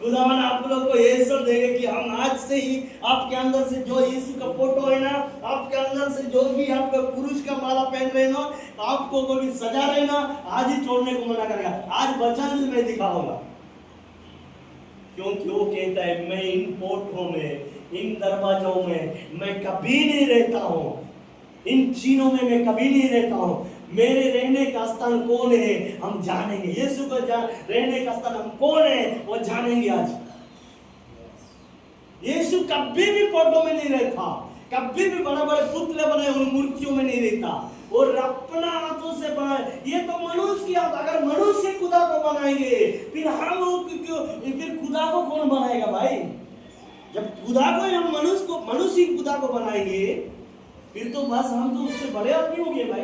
खुदावन आप लोग को ये सब देगा कि हम आज से ही आपके अंदर से जो यीशु का फोटो है ना, आपके अंदर से जो भी आपका पुरुष का माला पहन रहे ना, आपको कोई सजा रहे ना, आज ही छोड़ने को मना करेगा। आज वचन से मैं दिखाऊंगा, क्योंकि वो कहता है मैं इन पोटों में, इन दरवाजों में मैं कभी नहीं रहता हूँ, इन चीनों में मैं कभी नहीं रहता हूँ। मेरे रहने का स्थान कौन है हम जानेंगे। यीशु का रहने का स्थान हम कौन है वो जानेंगे आज। यीशु कभी भी फोटो में नहीं रहता, कभी भी बड़े बड़े पुतले बनाए उन मूर्तियों में नहीं रहता, और अपना हाथों से बनाए। ये तो मनुष्य की हाथ, अगर मनुष्य खुदा को बनाएंगे फिर हम फिर खुदा को कौन बनाएगा भाई। जब खुदा को हम मनुष्य खुदा को बनाएंगे फिर तो बस हम तो उससे बड़े आदमी हो गए भाई।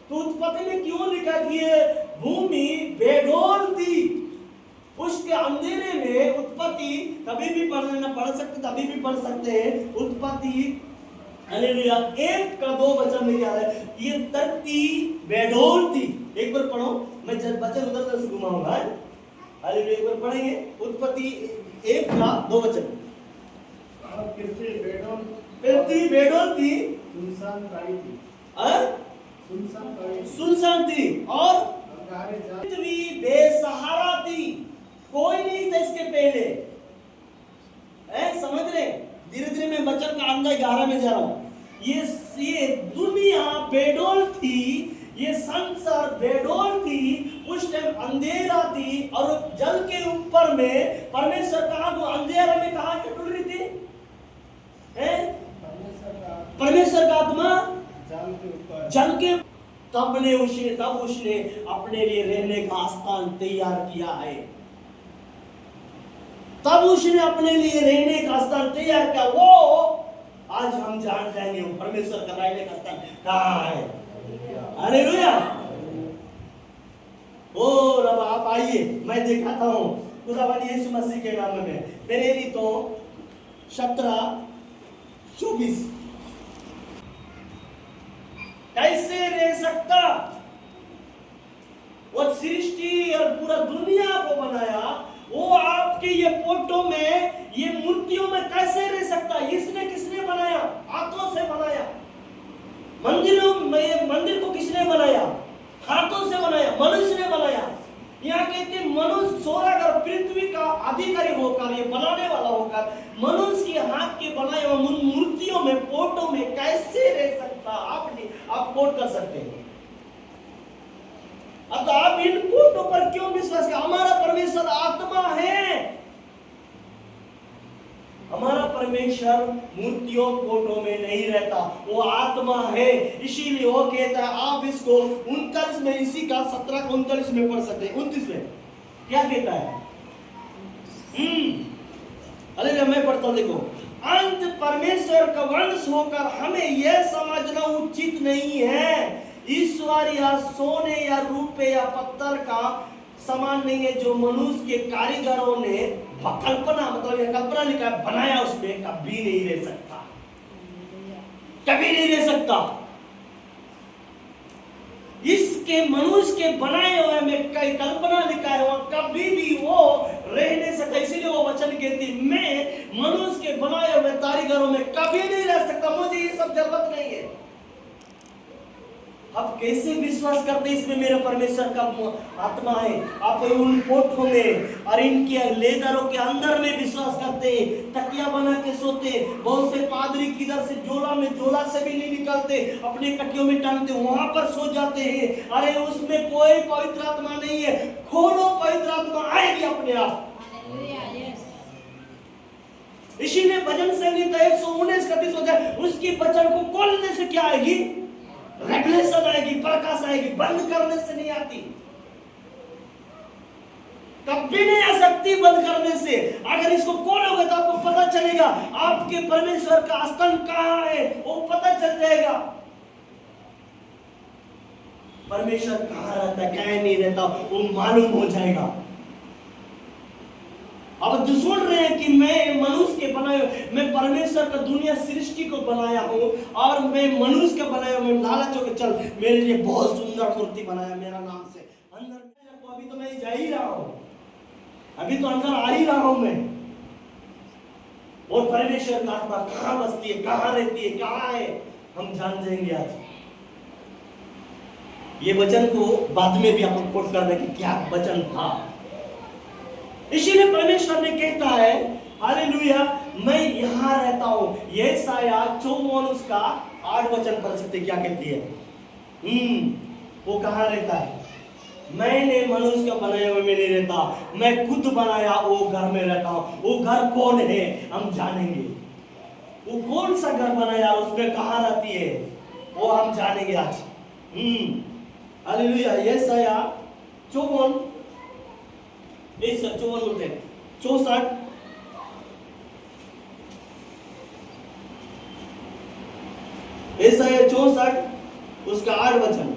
तो उत्पत्ति में क्यों लिखा कि ये भूमि बेडौल थी, उसके अंधेरे में। उत्पत्ति कभी भी पढ़ सकते, तभी भी पढ़ सकते हैं। उत्पत्ति हालेलुया 1 का 2 वचन में क्या है, ये धरती बेडौल थी। एक बार पढ़ो, मैं वचन उधर से घुमाऊंगा। हालेलुया एक बार पढ़ेंगे उत्पत्ति 1 का 2 वचन। पृथ्वी बेडौल थी, सुनसान थी और पृथ्वी बेसहारा थी, कोई नहीं था इसके पहले। समझ रहे, धीरे धीरे मैं वचन का अंदर 11 में जा रहा हूं। ये दुनिया बेडौल थी, ये संसार बेडौल थी, उस टाइम अंधेरा थी, और जल के ऊपर में परमेश्वर कहां को अंधेरा में कहां के डुल रही थी, परमेश्वर का आत्मा जल के। तब उसने अपने लिए रहने का स्थान तैयार किया है। तब उसने अपने लिए रहने का स्थान तैयार किया। वो आज हम जान जाएंगे वो परमेश्वर का रहने का स्थान कहाँ है। हालेलुया। ओ रब आप आइए, मैं दिखाता हूँ खुदावंद यीशु मसीह के नाम में। प्रेरित तो 17:24 कैसे रह सकता, वो सृष्टि और पूरा दुनिया को बनाया, वो आपके ये फोटो में, ये मूर्तियों में कैसे रह सकता। इसने किसने बनाया, हाथों से बनाया। मंदिरों में, मंदिर को किसने बनाया, हाथों से बनाया, मनुष्य ने बनाया। यहाँ कहते मनुष्य सोरागर पृथ्वी का अधिकारी होकर, ये बनाने वाला होकर, मनुष्य के हाथ के बनाए हुए मूर्तियों में, फोटो में कैसे रह सकता। आप कोट कर सकते हैं। अब आप इन फोटो पर क्यों विश्वास करें। हमारा परमेश्वर आत्मा है, हमारा परमेश्वर मूर्तियों फोटो में नहीं रहता, वो आत्मा है। इसीलिए वो कहता है, आप इसको 39 में, इसी का 17 का 39 में पढ़ सकते हैं। 29 में क्या कहता है, अरे मैं पढ़ता हूं, देखो। अंत परमेश्वर का वंश होकर हमें यह समझना उचित नहीं है, ईश्वर या सोने या रूपे या पत्थर का समान नहीं है, जो मनुष्य के कारीगरों ने कल्पना, मतलब ये कल्पना लिखा है, बनाया, उसमें कभी नहीं रह सकता, कभी नहीं रह सकता। इसके मनुष्य के बनाए हुए में कई कल्पना लिखा है, वो कभी भी वो रह नहीं सकता। इसीलिए वो वचन कहती, मैं मनुष्य के बनाए हुए कारीगरों में कभी नहीं रह सकता, मुझे ये सब जरूरत नहीं है। आप कैसे विश्वास करते इसमें मेरे परमेश्वर का आत्मा है। आप उन फोटो में और इनके लेदरों के अंदर में विश्वास करते, तकिया बना के सोते। बहुत से पादरी किधर से जोला से भी नहीं निकलते, अपने कटियों में टांगते, वहां पर सो जाते हैं। अरे उसमें कोई पवित्र आत्मा नहीं है। खोलो, पवित्र आत्मा आएगी अपने आप। इसीलिए भजन संहिता 119 होता है, उसकी वचन को खोलने से क्या आएगी, रेवलेशन आएगी, प्रकाश आएगी, बंद करने से नहीं आती, कभी नहीं आ सकती बंद करने से। अगर इसको खोलोगे तो आपको पता चलेगा आपके परमेश्वर का स्थान कहाँ है, वो पता चल जाएगा। परमेश्वर कहाँ रहता है, कहाँ नहीं रहता, वो मालूम हो जाएगा। अब जो सुन रहे हैं कि मैं मनुष्य के बनाए, मैं परमेश्वर का दुनिया सृष्टि को बनाया हूँ, और मैं मनुष्य का बनाया हूँ। मैं लालच हो के चल मेरे लिए बहुत सुंदर मूर्ति बनाया मेरा नाम से, अंदर में अभी तो मैं जा ही रहा हूँ। अभी तो अंदर आ ही रहा हूं मैं। और परमेश्वर की आत्मा कहां बसती है, कहां रहती है, कहां है, हम जान जाएंगे आज। ये वचन को बाद में भी अपन कोट कर रहे कि क्या वचन था। इसीलिए परमेश्वर ने कहता है हालेलुया, मैं यहां रहता हूं। यशायाह 54 उसका 8 वचन पढ़ सकते क्या कहती है। वो कहां रहता है? मैंने मनुष्य को बनाया हुआ में नहीं रहता, मैं खुद बनाया वो घर में रहता हूं। वो घर कौन है हम जानेंगे। वो कौन सा घर बनाया, उसमें कहां रहती है, वो हम जानेंगे आज। हालेलुया। यशायाह 54 बोलते हैं 64 यशायाह 64 उसका 8 वचन।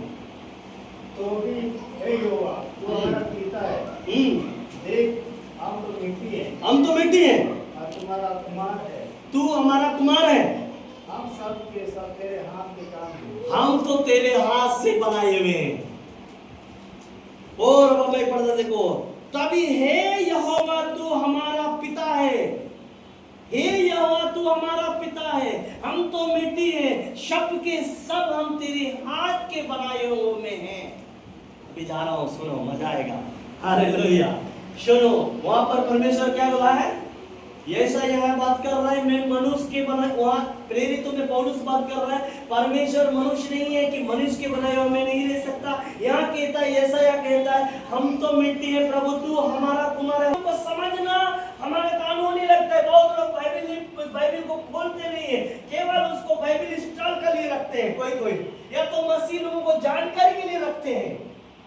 तो भी हे यहोवा तू हमारा पिता है, देख हम तो मिट्टी है, हम तो मिट्टी हैं, और तुम्हारा कुमार है, तू हमारा कुमार है। हम सब के सब तेरे हाथ के काम हैं। हम तो तेरे हाथ से बनाए हुए हैं। और अब मैं पढ़ता देखो, तभी हे यहोवा तू हमारा पिता है, हे यहोवा तू हमारा पिता है, हम तो मिट्टी है, सब के सब हम तेरे हाथ के बनाए हुए में हैं। अभी जा रहा हूं, सुनो मजा आएगा। हालेलुया। सुनो वहां पर परमेश्वर क्या बोला है, ऐसा यह बात कर रहा है मैं मनुष्य के बनाए। वहां प्रेरितों में पौलुस बात कर रहा है परमेश्वर मनुष्य नहीं है कि मनुष्य के बनाए हुए में नहीं रह सकता। यहाँ कहता है, ऐसा यह कहता है हम तो मिट्टी है प्रभु तू हमारा कुमार है। हमको समझना हमारे कानून नहीं लगता है। बहुत लोग बाइबल को खोलते नहीं है, केवल उसको बाइबल स्टॉल के लिए रखते हैं, कोई या तो मसीह लोगों को जानकारी के लिए रखते हैं।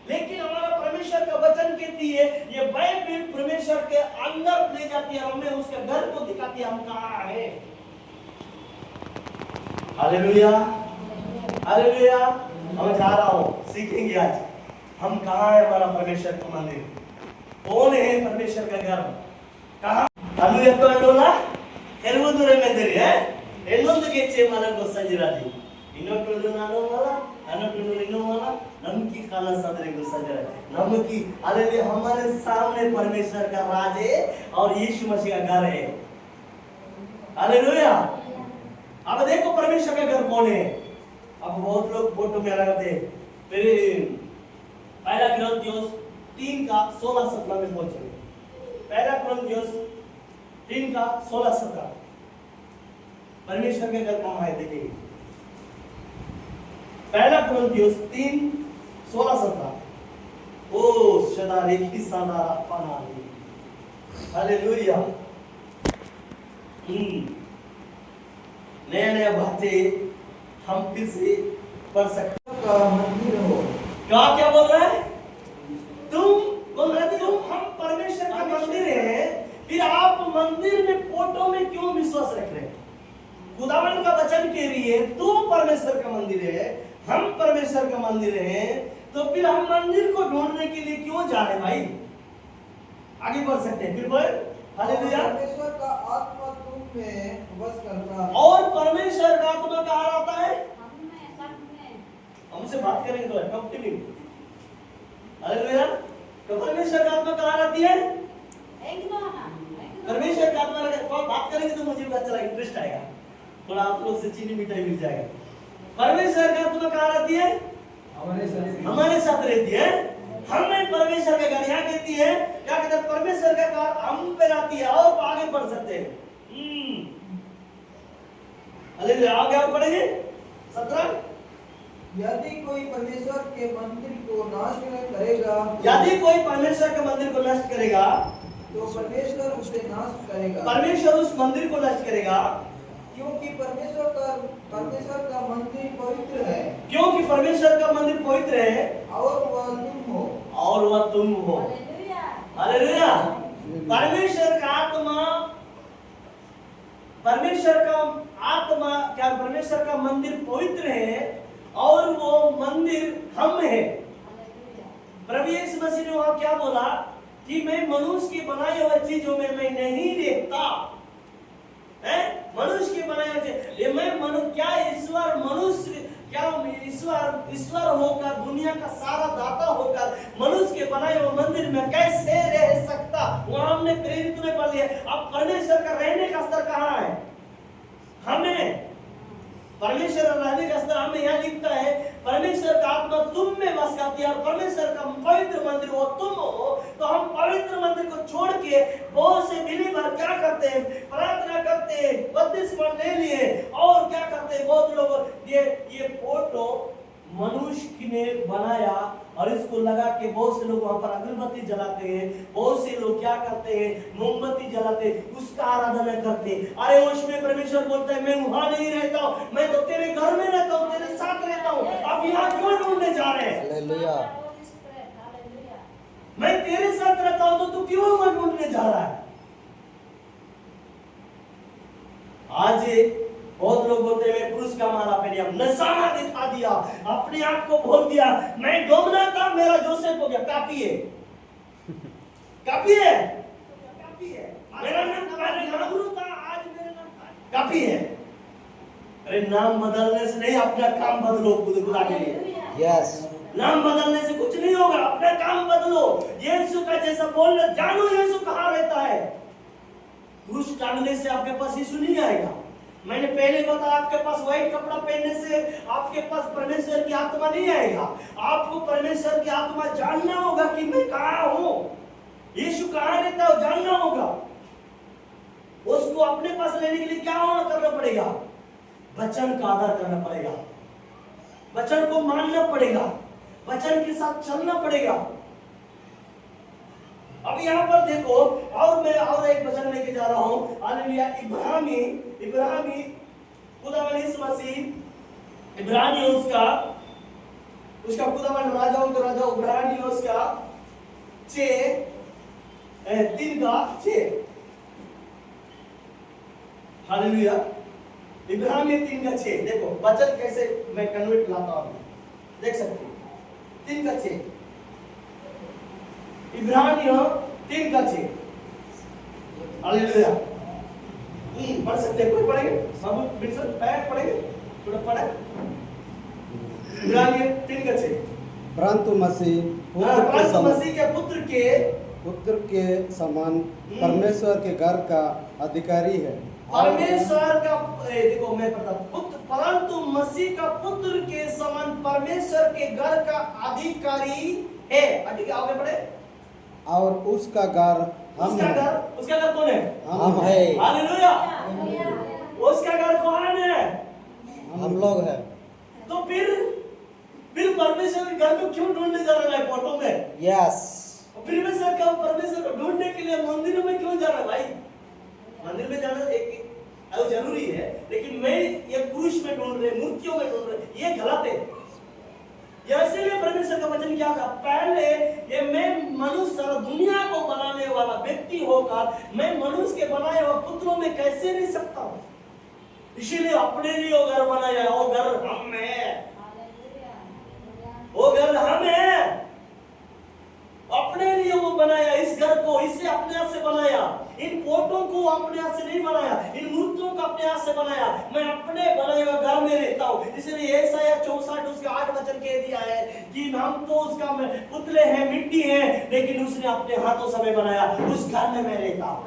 लेकिन हमारा परमेश्वर का वचन कहती है ये बाइबल परमेश्वर के अंदर ले जाती है, हमें उसके घर को दिखाती है हम कहां है। Hallelujah hallelujah. हम जा रहा हूं, सीखेंगे आज हम कहां है। हमारा परमेश्वर का मंदिर कौन है, परमेश्वर का घर कहां। हालेलुया। तो अंडोला एरुदुरे में तेरी है एनोंदुगे चे मनको संजराजी ಇನ್ನೊಟ್ಟು ನಾನು ಮಾಲ ಅನ್ನಟ್ಟು ಇನ್ನೂ माला नमकी खाना सदरे को सजरा नमकी। हालेलुया। हमारे सामने परमेश्वर का राज है और यीशु मसीह का घर है। हालेलुया। अब देखो परमेश्वर का घर कौन है। अब बहुत लोग फोटो में लगाते फिर पहला कुरिन्थियोस 3 का 16-17 में पहुंचे। पहला कुरिन्थियोस 3 का 16-17 परमेश्वर का घर कहां है देखिए। पहला कुरिन्थियोस 3:16-17 ओ सदा रेखी सदा अपना दे। हालेलुया। नया बातें हम फिर से पढ़ सकते का मंदिर हो। क्या बोल रहा है, तुम बोल रहे तुम हम परमेश्वर का मंदिर है, फिर आप मंदिर में फोटो में क्यों विश्वास रख रहे हैं। खुदावन का वचन कह रही है तू परमेश्वर का मंदिर है, हम परमेश्वर का मंदिर हैं, तो फिर हम मंदिर को ढूंढने के लिए क्यों जा रहे भाई। आगे बढ़ सकते हैं फिर बोल। हालेलुया। परमेश्वर का आत्मा तुम में बस करता है। और परमेश्वर का आत्मा कहाँ रहता है, हमसे बात करेंगे तो कंटिन्यू। हालेलुया। तो परमेश्वर का आत्मा कहाँ रहती है, परमेश्वर का आत्मा बात करेंगे तो मुझे अच्छा लगेगा, इंटरेस्ट आएगा थोड़ा, आप लोग से चीनी मिठाई मिल जाएगा। परमेश्वर का आत्मा कहाँ रहती है, हमारे साथ रहती है। हमें परमेश्वर का घर यहाँ कहती है क्या कहते हैं, परमेश्वर का घर हम पे रहती है। और आगे बढ़ सकते हैं। हालेलुया। आगे और पढ़ेंगे 17। यदि कोई परमेश्वर के मंदिर को नाश करेगा, यदि कोई परमेश्वर के मंदिर को नष्ट करेगा तो परमेश्वर उसे नाश करेगा। परमेश्वर उस मंदिर को नष्ट करेगा क्योंकि परमेश्वर का मंदिर पवित्र है, क्योंकि परमेश्वर का मंदिर पवित्र है और वह तुम हो। हालेलुया। परमेश्वर का आत्मा क्या, परमेश्वर का मंदिर पवित्र है और वो मंदिर हम है। प्रभु यीशु मसीह ने वहां क्या बोला कि मैं मनुष्य की बनाई हुई चीजों में मैं नहीं देखता है, मनुष्य के बनाए हुए मैं क्या ईश्वर मनुष्य क्या ईश्वर होकर, दुनिया का सारा दाता होकर मनुष्य के बनाए हुए मंदिर में कैसे रह सकता? वहां हमने प्रेरित में पढ़ लिया। अब परमेश्वर का रहने का स्तर कहाँ है? हमें परमेश्वर रहने का स्तर हमें यहाँ लिखता है, परमेश्वर का आत्मा तुम में बस करती है और परमेश्वर का पवित्र मंदिर वो तुम हो। तो हम पवित्र मंदिर को छोड़ के बहुत से बिलीवर क्या करते हैं? प्रार्थना करते हैं, बपतिस्मा ले लिए और क्या करते हैं? बहुत लोग ये फोटो मनुष्य ने बनाया और इसको लगा के बहुत से लोग वहां पर अगरबत्ती जलाते हैं, बहुत से लोग क्या करते हैं? मोमबत्ती जलाते हैं, उसका आराधना करते हैं। अरे उसमें परमेश्वर बोलता है मैं वहां नहीं रहता हूं, मैं तो तेरे घर में रहता हूं, तेरे साथ रहता हूं। अब यहाँ क्यों ढूंढने जा रहे हैं? हालेलुया। मैं तेरे साथ रहता हूं तो तू क्यों वहां ढूंढने जा रहा है? आज बहुत लोग बोलते हैं मैं पुरुष का माला पहन लिया, नशाना दिखा दिया, अपने आप को बोल दिया मैं डोमना था, मेरा जोसेफ हो गया। काफी है, काफी है, काफी है। मेरा नाम नामरू था, आज मेरा नाम काफी है। अरे नाम बदलने से नहीं, अपना काम बदलो खुदा के लिए। यस, नाम बदलने से कुछ नहीं होगा, अपना काम बदलो। यीशु का जैसा बोलना जानो, यीशु कहाँ रहता है। क्रूस टांगने से आपके पास यीशु नहीं आएगा। मैंने पहले बताया, आपके पास व्हाइट कपड़ा पहनने से आपके पास परमेश्वर की आत्मा नहीं आएगा। आपको परमेश्वर की आत्मा जानना होगा कि मैं कहाँ हूँ, यीशु कहाँ रहता है, जानना होगा। उसको अपने पास लेने के लिए क्या करना पड़ेगा? वचन का आदर करना पड़ेगा, वचन को मानना पड़ेगा, वचन के साथ चलना पड़ेगा। अब यहाँ पर देखो, और मैं और एक वचन लेके जा रहा हूँ। हालेलुया। इब्राहिमी खुदावन यीशु मसीह, इब्रानी उसका खुदावन राजाओं का राजा इब्रानी उसका 3:6। हालेलुया। इब्रानी 3:6 देखो वचन कैसे मैं कन्वर्ट लाता हूँ, देख सकते हो। 3:6 इब्रानियों 3:6। हालेलुया। पढ़ सकते हैं, कोई पढ़ेंगे? बाबू बिल्कुल पैर पढ़ेंगे, थोड़ा पढ़े। इब्रानियों 3:6। परंतु मसीह पुत्र के समान परमेश्वर के घर का अधिकारी है। परमेश्वर का देखो मैं पढ़ता पुत्र, परंतु मसीह का पुत्र के समान परमेश्वर के घर का अधिकारी है। आगे बढ़े। और उसका घर हम हैं। उसका घर कौन है? हम है। हालेलुया। उसका घर कौन है? हम लोग हैं। तो फिर परमेश्वर के घर को क्यों ढूंढने जा रहा है फोटो में? यस, परमेश्वर को ढूंढने के लिए मंदिर में क्यों जा रहा है भाई? मंदिर में जाना एक जरूरी है, लेकिन मैं ये पुरुष में ढूंढ रहे, मूर्तियों में ढूंढ रहे, ये गलत है। इसीलिए परमेश्वर का वचन क्या था? पहले ये मैं मनुष्य दुनिया को बनाने वाला व्यक्ति होकर मैं मनुष्य के बनाए हुए पुत्रों में कैसे रह सकता हूँ? इसीलिए अपने लिए वो घर बनाया, वो घर हम है, वो घर हम है। अपने लिए वो बनाया इस घर को, इससे अपने हाथ से बनाया। इन फोटो को अपने हाथ से नहीं बनाया, इन मूर्तियों को अपने हाथ से बनाया। मैं अपने बनाए हुए घर में रहता हूँ। इसलिए यशायाह 64 उसके 8 वचन कह दिया है कि हम तो उसका पुतले हैं, मिट्टी हैं, लेकिन उसने अपने हाथों से हमें बनाया। उस घर में मैं रहता हूँ,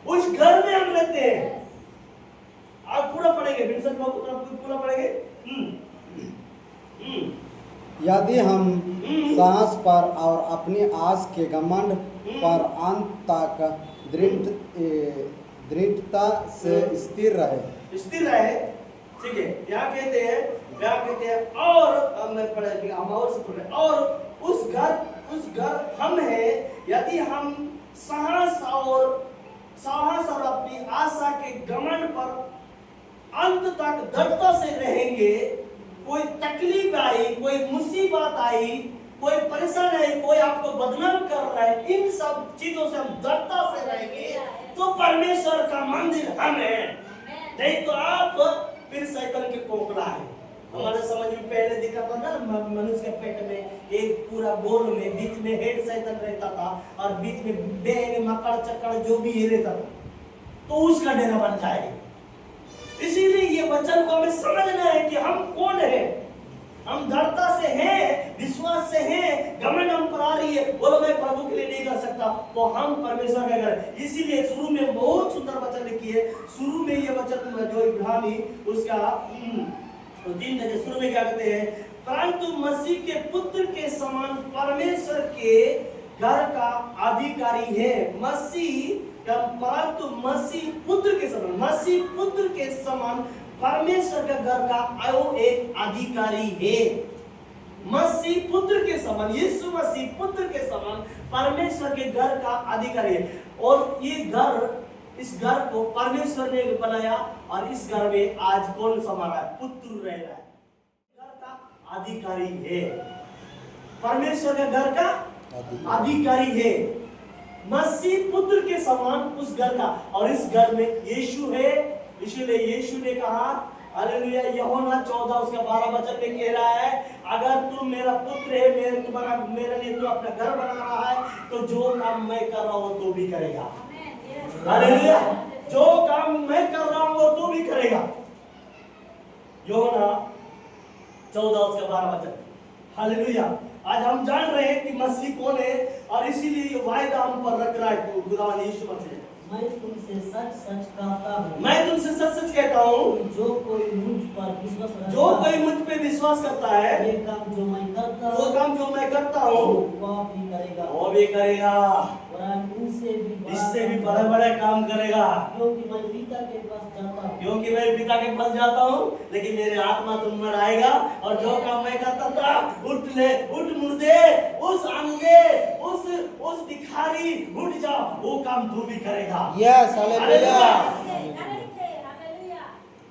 उस घर में हम रहते हैं। आप पूरा पढ़ेंगे, विंसन बाबू पूरा पढ़ेंगे। यदि हम साहस पर और अपनी आस के घमंड पर अंत तक दृढ़ता से स्थिर रहे। ठीक है, क्या कहते हैं? और मैं पढ़ेंगे, हम और से पढ़े। और उस घर हम है, यदि हम साहस और अपनी आशा के घमंड पर अंत तक दृढ़ता से रहेंगे। कोई तकलीफ आई, कोई मुसीबत आई, कोई परेशान आई, कोई आपको बदनाम कर रहा है, इन सब चीजों से हम दृढ़ता से रहेंगे तो परमेश्वर का मंदिर हम है। नहीं तो आप फिर शैतान के कोकड़ा है। हमारे समझ में पहले दिखा था ना, मनुष्य के पेट में एक पूरा गोल में बीच में हेड शैतान रहता था और बीच में मकड़ चक्कर जो भी ये रहता था, तो उसका डेरा बन जाएगा। इसीलिए ये वचन को हमें समझना है कि हम कौन है। हम दृढ़ता से हैं, विश्वास से हैं, घमंड हम पर आ रही है, बोलो मैं प्रभु के लिए नहीं कर सकता, तो हम परमेश्वर का घर। इसीलिए शुरू में बहुत सुंदर वचन लिखी है। शुरू में ये वचन जो इब्रानी उसका 3 शुरू में क्या कहते हैं, परंतु मसीह के पुत्र के समान परमेश्वर के घर का अधिकारी है। परंतु मसीह पुत्र के समान परमेश्वर के घर का एक अधिकारी है। मसीह पुत्र के समान, यीशु मसीह पुत्र के समान परमेश्वर के घर का अधिकारी है। और ये घर, इस घर को परमेश्वर ने बनाया और इस घर में आज कौन समा रहा है, पुत्र रह रहा है, घर का अधिकारी है। परमेश्वर के घर का अधिकारी है, मसीह पुत्र के समान उस घर का। और इस घर में यीशु है। इसलिए यीशु ने कहा, हालेलुया, यूहन्ना 14 उसका 12 वचन में कह रहा है, अगर तू मेरा पुत्र है, मेरे लिए तू अपना घर बना रहा है, तो जो काम मैं कर रहा हूं तो भी करेगा। हालेलुया, जो काम मैं कर रहा हूं वो तू भी करेगा। यूहन्ना 14 उसका 12 वचन। हालेलुया, आज हम जान रहे हैं कि मसीह कौन है और इसीलिए ये वायदा हम पर रख रहा है खुदावंद यीशु मसीह। मैं तुमसे सच सच कहता हूँ, मैं तुमसे सच सच कहता हूँ, जो कोई मुझ पर विश्वास करता है, जो कोई मुझ पे विश्वास करता है, ये काम जो मैं करता हूँ, वो काम जो मैं करता हूँ वह भी करेगा, वो भी करेगा, और इससे भी बड़े बड़े काम करेगा, क्योंकि मैं पिता के पास जाता हूँ, क्योंकि मैं पिता के पास जाता हूँ। लेकिन मेरे आत्मा तुम में आएगा और जो काम मैं करता था, उठ मुर्दे, उस अंधे, उस भिखारी, उठ जा, वो काम तू भी करेगा। Yes, hallelujah.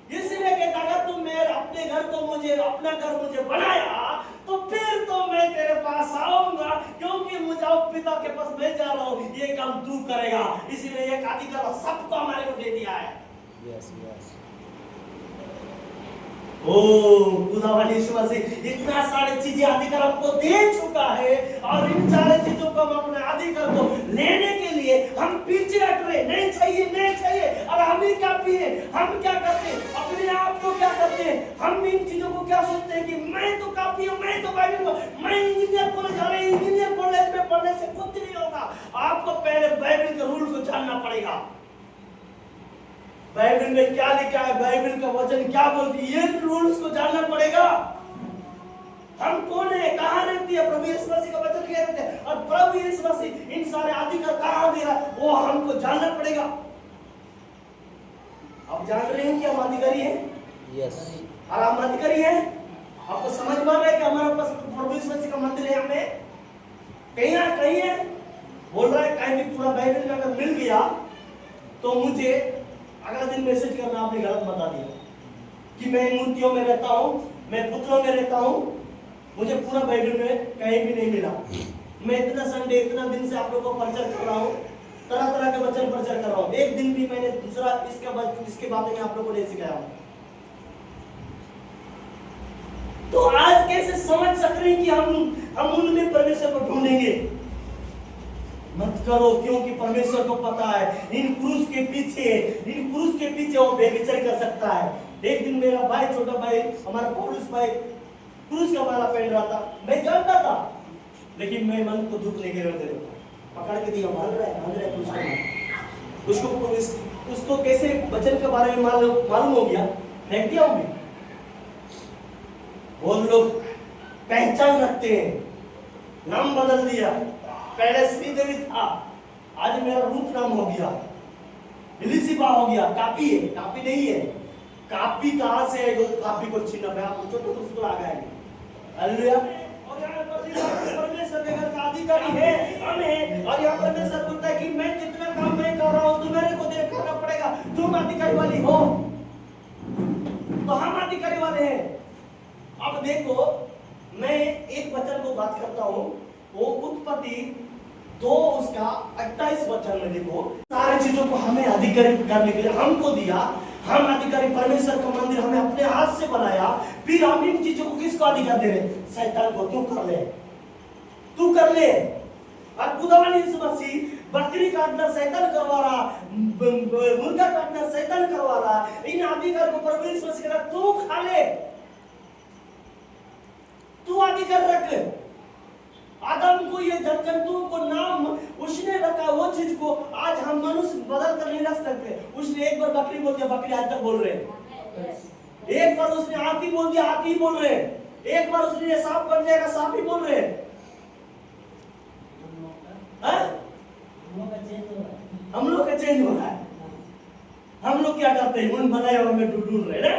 इसलिए कहता अगर तुम मेरे अपने घर को अपना घर मुझे बनाया, तो फिर तो मैं तेरे पास आऊंगा, क्योंकि मुझे पिता के पास मैं जा रहा हूँ, ये काम तू करेगा। इसीलिए ये अधिकार सबको हमारे को दे दिया है। Yes yes. ओ खुदावंद यीशु मसीह इतना सारी चीजें अधिकार हमको दे चुका है, और इन सारी चीजों को हम अपने अधिकार को लेने के लिए हम पीछे हट रहे, नहीं चाहिए। और हम ही काफी है। हम क्या करते हैं, अपने आप को क्या करते हैं, हम इन चीजों को क्या सोचते हैं कि मैं तो काफी हूँ, मैं तो मैं इंजीनियर कॉलेज जा रहा हूँ, इंजीनियर कॉलेज में पढ़ने से कुछ नहीं होगा। आपको पहले बाइबल के रूल को जानना पड़ेगा। बाइबल में क्या लिखा है, बाइबल का वचन क्या बोलती है, ये रूल्स को जानना पड़ेगा। हम कौन है, कहाँ रहती है, प्रभु यीशु मसीह का वचन क्या रहता है, और प्रभु यीशु मसीह इन सारे अधिकार कहाँ दे रहा है, वो हमको जानना पड़ेगा। आप जान रहे हैं कि हम अधिकारी हैं? यस। और हम अधिकारी हैं। आपको समझ में आ रहा है कि हमारे पास प्रभु यीशु मसीह का मंदिर है, हमें कहीं ना कहीं है, बोल रहा है कहीं भी पूरा बाइबल में अगर मिल गया तो मुझे अगला दिन मैसेज करना आपने गलत बता दिया कि मैं मूर्तियों में रहता हूँ, मैं पुत्रों में रहता हूँ, मुझे पूरा बाइबल में कहीं भी नहीं मिला। मैं इतना दिन से आप लोगों को प्रचार कर रहा हूँ, तरह तरह के वचन प्रचार कर रहा हूँ, एक दिन भी मैंने दूसरा इसके बारे में आप लोगों को नहीं सिखाया हूँ। तो आज कैसे समझ सक रहे हैं कि हम उनमें परमेश्वर को ढूंढेंगे? मत करो, क्योंकि परमेश्वर को पता है इन क्रूस के पीछे वो बेविचार कर सकता है। एक दिन मेरा भाई, छोटा भाई, हमारा पौलुस भाई क्रूस का माला पहन रहा था, मैं जानता था, लेकिन मैं मन को दुख नहीं कर रहा, पकड़ के दिया, मान रहा है क्रूस का। उसको कैसे वचन के बारे में मालूम हो गया, फेंक दिया हूं। बहुत लोग पहचान रखते हैं, नाम बदल दिया, पहले श्रीदेवी था, आज मेरा रूप नाम हो गया, इलिसिबा हो गया। कापी है, कापी नहीं है। कापी कहां से है? कापी को छीना है, आप पूछो तो कुछ तो आ गया। हालेलुया। और यहाँ परमेश्वर के घर का अधिकारी है, हम हैं, और यहाँ परमेश्वर बोलता है कि मैं जितना काम मैं कर रहा हूँ, तुम्हारे को देख करना पड़ेगा। तुम अधिकारी वाली हो तो हम अधिकारी वाले हैं। अब देखो, मैं एक वचन को बात करता हूँ, वो उत्पत्ति 2 उसका 28 वचन में देखो, सारी चीजों को हमें अधिकारी करने के लिए हमको दिया। हम अधिकारी, परमेश्वर का मंदिर हमें अपने हाथ से बनाया, फिर हम इन चीजों को किसको अधिकार दे रहे? शैतान को। तू कर ले। और खुदावंद यीशु मसीह बकरी काटना शैतान करवा रहा, मुर्गा काटना शैतान करवा रहा। इन अधिकार को परमेश्वर से कह रहा तू खा ले, तू अधिकार रख। आदम को ये जंतु को नाम उसने रखा, वो चीज को आज हम मनुष्य बदल कर नहीं रख सकते। उसने एक बार बकरी बोल दिया, बकरी आज तक बोल रहे हैं। एक बार उसने हाथी बोल दिया, हाथी बोल रहे हैं। एक बार उसने सांप बन जाएगा, सांप ही बोल रहे हैं। हम लोग का चेंज हो रहा है। हम लोग क्या करते हैं, उन बनाए हुए में ढूंढ रहे हैं ना,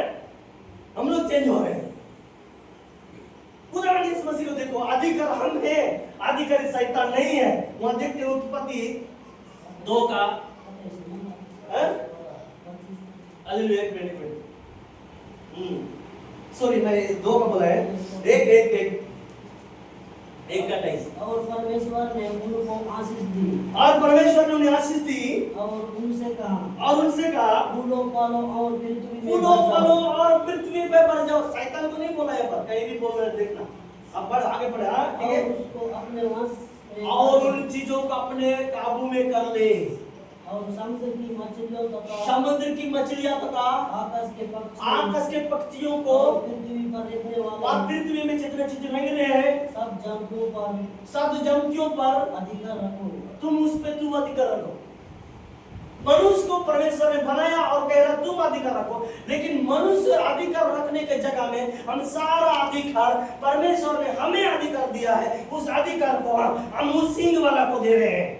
हम लोग चेंज हो रहे हैं। खुदा इस मसीह को देखो, अधिकार हम है, अधिकारी शैतान नहीं है। वहां देखते हो उत्पत्ति 2 का सॉरी मैं 2 का बोला है, 1 का 23। और परमेश्वर ने उनको आशीष दी, और परमेश्वर ने उन्हें आशीष दी और उनसे कहा फूलो फलो और पृथ्वी में फूलो फलो और पृथ्वी पे बढ़ जाओ। शैतान को नहीं बोला, यहाँ पर कहीं भी बोल रहे हैं, देखना अब बढ़ आगे बढ़े। हाँ ठीक है, और उसको अपने वश में और उन चीजों को अपने काबू में कर ले, और समुद्र की मछलियों तथा समुद्र की मछलियां तथा आकाश के पक्षियों को और पृथ्वी पर रहने और वाले पृथ्वी में जितने चीज रंग रहे हैं सब जंतुओं पर अधिकार रखो। तुम उस पे तुम अधिकार रखो। मनुष्य को परमेश्वर ने बनाया और कह रहा तुम अधिकार रखो, लेकिन मनुष्य अधिकार रखने के जगह में हम सारा अधिकार परमेश्वर ने हमें अधिकार दिया है, उस अधिकार को हम उस सिंह वाला को दे रहे हैं।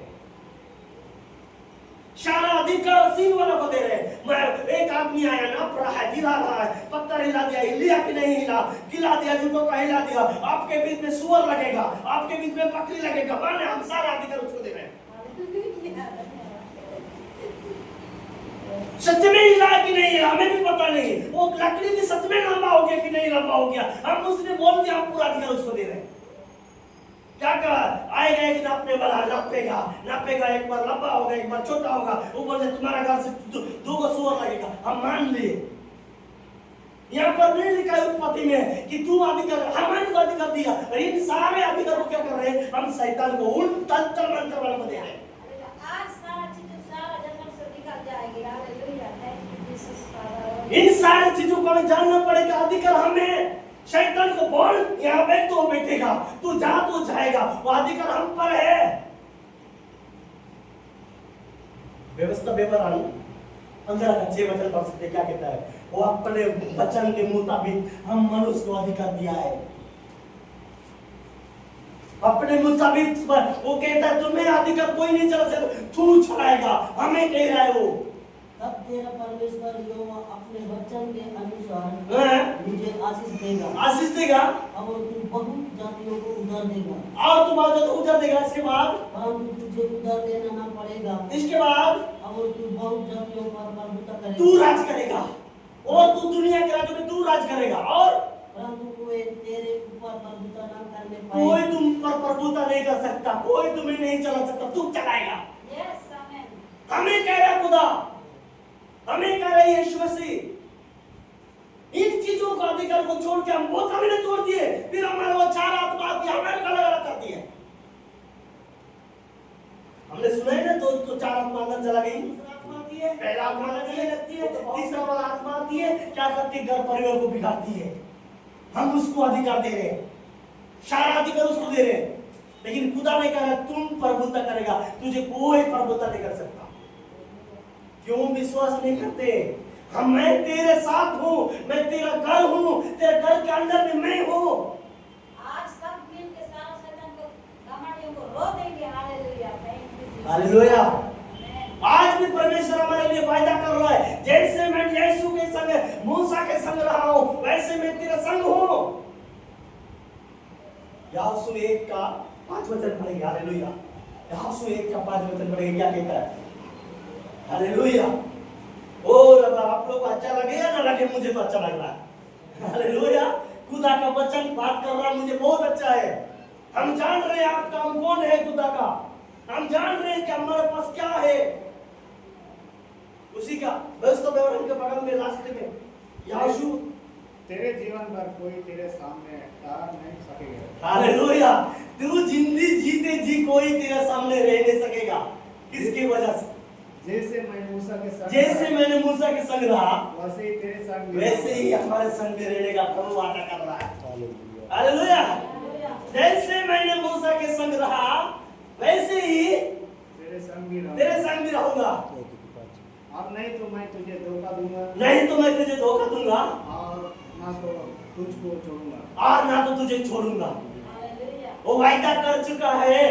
सारा अधिकार सिंह वाला को दे रहे हैं। मैं एक आदमी आया ना रहा है, गिरा रहा है, पत्थर हिला दिया, हिला कि नहीं हिला, गिरा दिया, जूतों का हिला दिया, आपके बीच में सुअर लगेगा, आपके बीच में बकरी लगेगा, माने हम सारा अधिकार उसको दे रहे हैं। सच में हिला कि नहीं हिला हमें भी पता नहीं, वो लकड़ी भी सच में लंबा हो गया कि नहीं लंबा हो गया, हम उसने बोल दिया, हम पूरा अधिकार उसको दे रहे हैं। क्या कहा, आएगा एक नापने वाला, नापेगा, एक बार लंबा होगा, एक बार छोटा होगा, ऊपर से तुम्हारा घर से 2 सुअर लगेगा, हम मान लिए। यहाँ पर नहीं लिखा है उत्पत्ति में कि तू अधिकार, हमारे को अधिकार दिया, इन सारे अधिकार को क्या कर रहे हैं, हम शैतान को उन तंत्र मंत्र वाले को दे रहे हैं। इन सारी चीजों को हमें जानना पड़ेगा, अधिकार हमें। शैतान को बोल यहाँ बैठ तो बैठेगा, तू जा तो जाएगा, वो अधिकार हम पर है। व्यवस्था व्यवहार 15 का 6 वचन पढ़ सकते, क्या कहता है, वो अपने वचन के मुताबिक हम मनुष्य को अधिकार दिया है, अपने मुताबिक वो कहता है तुम्हें अधिकार कोई नहीं चला सकता, तू चलाएगा, हमें कह रहा है वो। तब तेरा परमेश्वर यहोवा अपने वचन के अनुसार मुझे आशीष देगा और तू बहुत जातियों को उधार देगा, और तू बहुत जातियों को उधार देगा। इसके बाद परंतु तुझे उधार देना ना पड़ेगा, इसके बाद और तू बहुत जातियों पर प्रभुता करेगा, तू राज करेगा, और तू दुनिया के राज्यों में तू राज करेगा, और परंतु वे तेरे ऊपर प्रभुता ना करने पाएंगे। कोई तुम पर प्रभुता नहीं कर सकता, कोई तुम्हें नहीं चला सकता, तू चलाएगा। हमें कह रहा खुदा, हमें कह रही यीशु मसीह, इन चीजों का अधिकार को छोड़ के हम बहुत कभी नहीं तोड़ दिए, फिर हमारे वो 4 आत्मा आती है, हमारे अलग अलग करती है। हमने सुना है ना, तो 4 आत्मा अंदर चला गई, आत्मा आती है, पहला आत्मा लगती है, तीसरा वाला आत्मा आती है, क्या करती है, घर परिवार को बिगाड़ती है। हम उसको अधिकार दे रहे हैं, सारा अधिकार उसको दे रहे हैं, लेकिन खुदा ने कहा तुम प्रभुता करेगा, तुझे कोई प्रभुता नहीं कर सकता। क्यों विश्वास नहीं करते? मैं तेरे साथ हूँ, मैं तेरा घर हूँ, तेरे घर के अंदर में मैं हूँ। आज सब मिल के सारा शैतान को घमंडियों को रो देंगे। Hallelujah, hallelujah. आज भी परमेश्वर हमारे लिए वायदा कर रहा है, जैसे मैं यीशु के संग, मूसा के संग रहा हूँ, वैसे मैं तेरे संग हूँ। यहोशू 1 का 5 वचन पढ़ेंगे। हालेलुया। यहोशू 1 का 5 वचन पढ़ेंगे, क्या कहता है? हालेलुया। और अब आप लोग को अच्छा लगे या ना लगे, मुझे तो अच्छा लग रहा है। हालेलुया। खुदा का वचन बात कर रहा मुझे बहुत अच्छा है। हम जान रहे हैं आपका हम कौन है, खुदा का हम जान रहे हैं कि हमारे पास क्या है, उसी का व्यवस्था व्यवहार के बगल में रास्ते में यहोशू, तेरे जीवन भर कोई तेरे सामने ठहर नहीं सकेगा। हालेलुया। तू जिंदगी जीते जी कोई तेरे सामने रह नहीं सकेगा। किसकी वजह से? जैसे मैं मूसा के संग जैसे मैंने मूसा के संग रहा वैसे ही तेरे संग भी वैसे ही हमारे संग में रहने का प्रभु वादा कर रहा है। हालेलुया। जैसे मैंने मूसा के संग रहा वैसे ही तेरे संग भी रहूंगा। तेरे संग भी रहूंगा। अब नहीं तो मैं तुझे धोखा दूंगा नहीं तो मैं तुझे धोखा दूंगा और ना तो तुझको छोड़ूंगा। और ना तो तुझे छोड़ूंगा। हालेलुया। वो वायदा कर चुका है,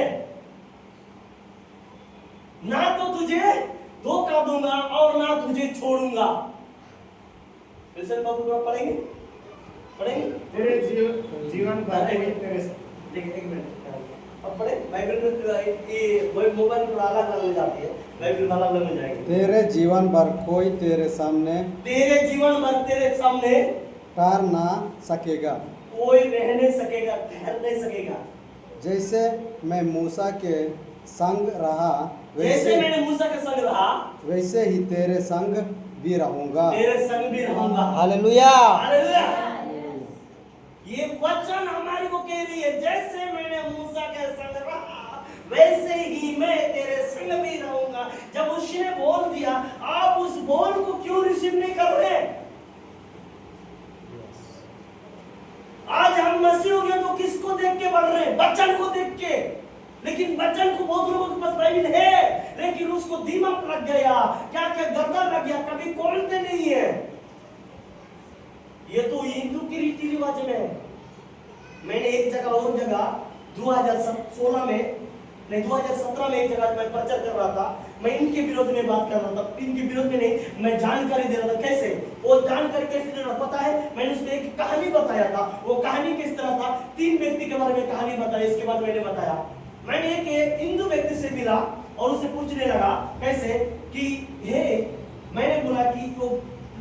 ना तो तुझे धोखा दूंगा और ना तुझे छोड़ूंगा। फिर से बाबू थोड़ा पढ़ेंगे तेरे जीवन भर कोई तेरे देखिए एक मिनट अब पढ़े। बाइबल में ये वही मोबाइल में अलग अलग हो जाती है, बाइबल में अलग अलग हो जाएगी। तेरे जीवन भर कोई तेरे सामने तेरे जीवन भर तेरे सामने ठहर ना सकेगा, कोई रह नहीं सकेगा, ठहर नहीं सकेगा। जैसे मैं मूसा के संग रहा जैसे मैंने मूसा के संग रहा वैसे ही तेरे संग भी रहूंगा। तेरे संग भी रहूंगा। हालेलुया। हालेलुया। ये वचन हमारे को कह रही है, जैसे मैंने मूसा के संग रहा वैसे ही मैं तेरे संग भी रहूंगा। जब उसने बोल दिया, आप उस बोल को क्यों रिसीव नहीं कर रहे? आज हम मसीह हो गए तो किसको देख के बढ़ रहे हैं? वचन को देख के। लेकिन वचन को बहुत लोगों के पास बाइबल है, लेकिन उसको दीमक लग गया, क्या क्या गर्दन लग गया, कभी खोलते नहीं है। ये तो हिंदू की रीति रिवाज में है। मैंने एक जगह और जगह 2016 में नहीं 2017 में एक जगह मैं प्रचार कर रहा था। मैं इनके विरोध में बात कर रहा था, इनके विरोध में नहीं, मैं जानकारी दे रहा था। कैसे वो जानकारी कैसे देना पता है? मैंने उसमें एक कहानी बताया था। वो कहानी किस तरह था? 3 व्यक्ति के बारे में कहानी बताई। इसके बाद मैंने बताया, मैंने एक हिंदू व्यक्ति से मिला और उससे पूछने लगा कैसे कि हे, मैंने बोला कि वो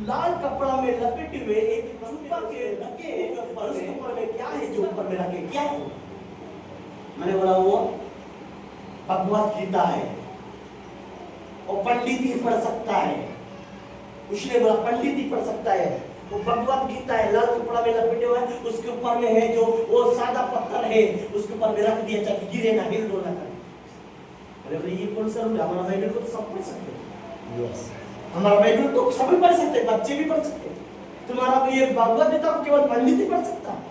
लाल कपड़ा में लपेटे हुए एक चूपा के रखे और उसके ऊपर में क्या है? जो ऊपर में रखे क्या है? मैंने बोला वो भगवत गीता है और पंडित ही पढ़ सकता है। उसने बोला पंडित ही पढ़ सकता है, वो भगवत गीता है, लाल कपड़ा में लपेटे हुए है, उसके ऊपर में है जो वो सादा पत्थर है, उसके ऊपर में रख दिया ताकि गिरे ना, हिल डोल ना करे। अरे भाई ये कौन सा रूल है? हमारा बाइबल को तो सब पढ़ सकते हैं। यस, हमारा बाइबल तो सभी पढ़ सकते हैं, बच्चे भी पढ़ सकते हैं। तुम्हारा ये भगवत गीता को केवल पंडित ही पढ़ सकता है।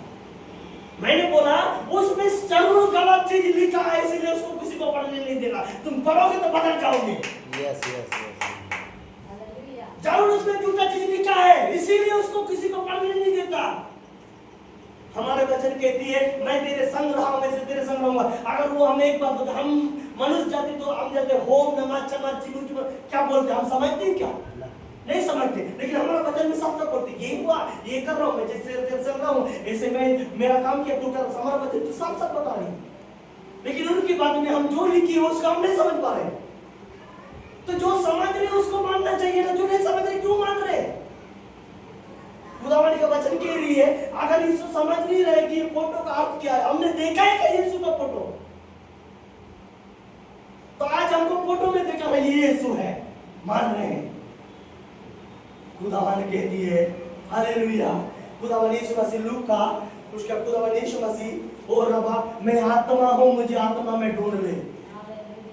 मैंने बोला उसमें जरूर गलत चीज लिखा है, इसलिए उसको किसी को पढ़ने नहीं देना। तुम पढ़ोगे तो बदल जाओगे। Yes, yes, hallelujah. जरूर उसमें झूठा चीज लिखा है, इसीलिए उसको किसी को पढ़ने नहीं देता। हमारे वचन कहती है मैं तेरे संग रहा वैसे तेरे संग रहूंगा। अगर वो हमें एक बात बता, हम मनुष्य जाति तो हम जाते होम नमाज चमाज चिमू क्या बोलते, हम समझते हैं क्या? नहीं समझते। लेकिन हमारा वचन में साफ साफ बोलते ये हुआ, ये कर रहा हूं मैं, जैसे तेरे संग रहा हूं ऐसे मैं मेरा काम किया तू कर। हमारा वचन तो साफ साफ बता रही, लेकिन उनकी बात में हम जो लिखी है उसको हम नहीं समझ पा रहे। तो जो समझ रहे उसको मानना चाहिए ना, जो नहीं समझ रहे क्यों मान रहे? खुदावंद का वचन कह रही है अगर यीशु समझ नहीं रहे कि ये फोटो का अर्थ क्या है, हमने देखा है क्या यीशु का फोटो? तो आज हमको फोटो में देखा है ये यीशु है, मान रहे हैं। खुदावंद कहती है हालेलुया। खुदावंद यीशु मसीह लूका उसका खुदावंद यीशु मसीह ओ रबा मैं आत्मा हूं मुझे आत्मा में ढूंढ ले,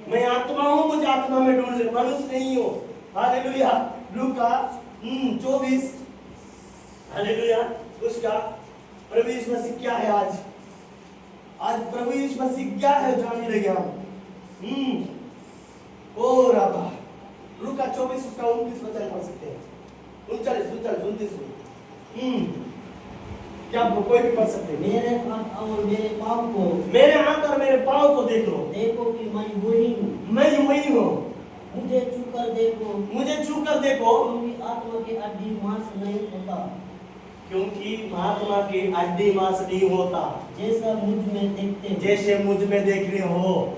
मैं आत्मा हूं मुझे आत्मा में ढूंढ ले, मनुष्य नहीं हो। हालेलुया। लूका 24 हालेलुया। उसका प्रभु यीशु मसीह क्या है? आज प्रभु यीशु मसीह क्या है जान लेंगे हम। ओ रबा लूका 24 उसका 29 वचन पढ़ सकते हैं। 39 29 क्या कोई भी पढ़ सकते हैं। मेरे हाथ और मेरे पाँव को, मेरे हाथ और मेरे पाँव को देख लो, देखो कि मैं वही हूँ। मैं वही हूँ, मुझे छू कर देखो, मुझे छू कर देखो, क्योंकि आत्मा के हड्डी मांस नहीं होता, क्योंकि महात्मा की हड्डी मांस नहीं होता, जैसा मुझ में देखते हो। जैसे मुझ में देख रहे हो।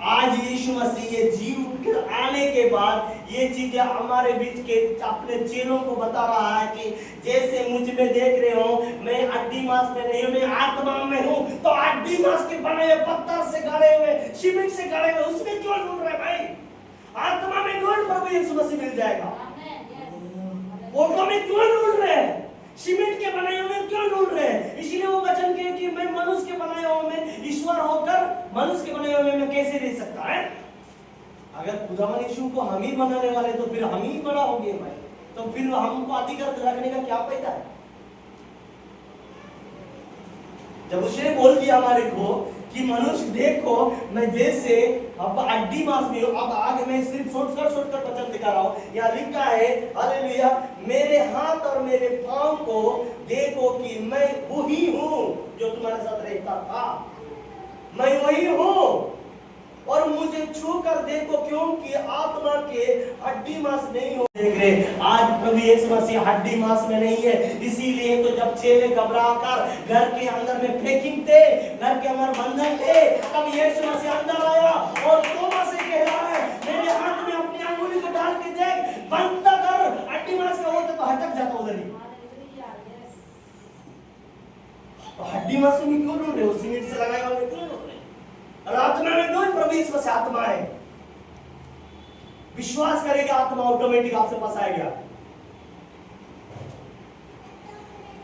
आज यीशु मसीह ये जी उठकर आने के बाद ये चीजें हमारे बीच के अपने चेलों को बता रहा है कि जैसे मुझ में देख रहे हो, मैं हड्डी मांस में नहीं हूं, मैं आत्मा में हूं। तो हड्डी मांस के बने हुए पत्थर से गढ़े हुए, सीमेंट से गढ़े हुए, उसमें क्यों ढूंढ रहे भाई? आत्मा में ढूंढ, प्रभु यीशु मसीह मिल जाएगा। आमेन। यस। फोटो में क्यों ढूंढ रहे हैं? सीमेंट के बनाए हुए में क्यों ढूंढ रहे हैं? इसीलिए वो वचन कहे कि मैं मनुष्य के बनाए हुए में ईश्वर होकर मनुष्य के बनाए हुए में कैसे रह सकता है? अगर खुदावन यीशु को हम ही बनाने वाले तो फिर हम ही बड़ा हो गए भाई, तो फिर हमको अधिकार रखने का क्या फायदा है? जब उसने बोल दिया हमारे को कि मनुष्य देखो मैं जैसे अब हड्डी मांस में हूं, अब आगे मैं सिर्फ शॉर्टकट वचन दिखा रहा हूं। यहाँ लिखा है हालेलुया, मेरे हाथ और मेरे पांव को देखो कि मैं वही हूं जो तुम्हारे साथ रहता था, मैं वही हूं। और मुझे छू कर देखो क्योंकि आत्मा के हड्डी मांस नहीं हो। देख रहे आज प्रभु यीशु मसीह हड्डी मांस में नहीं है, इसीलिए तो जब चेले घबरा कर घर के अंदर में पैकिंग थे, घर के अंदर बंधन थे, तब यीशु मसीह अंदर आया और तोबा से कह रहा है मेरे हाथ में अपनी अंगुली को डाल के देख, बंद कर, हड्डी मांस का होता तो हटक जाता उधर ही। तो हड्डी मांस में क्यों ढूंढ रहे हो? सीमेंट से लगाया हुआ क्यों ढूंढ रहे? और आत्मा में दो प्रभु यीशु मसीह आत्मा है, विश्वास करेगा आत्मा ऑटोमेटिक आपसे पास आएगा।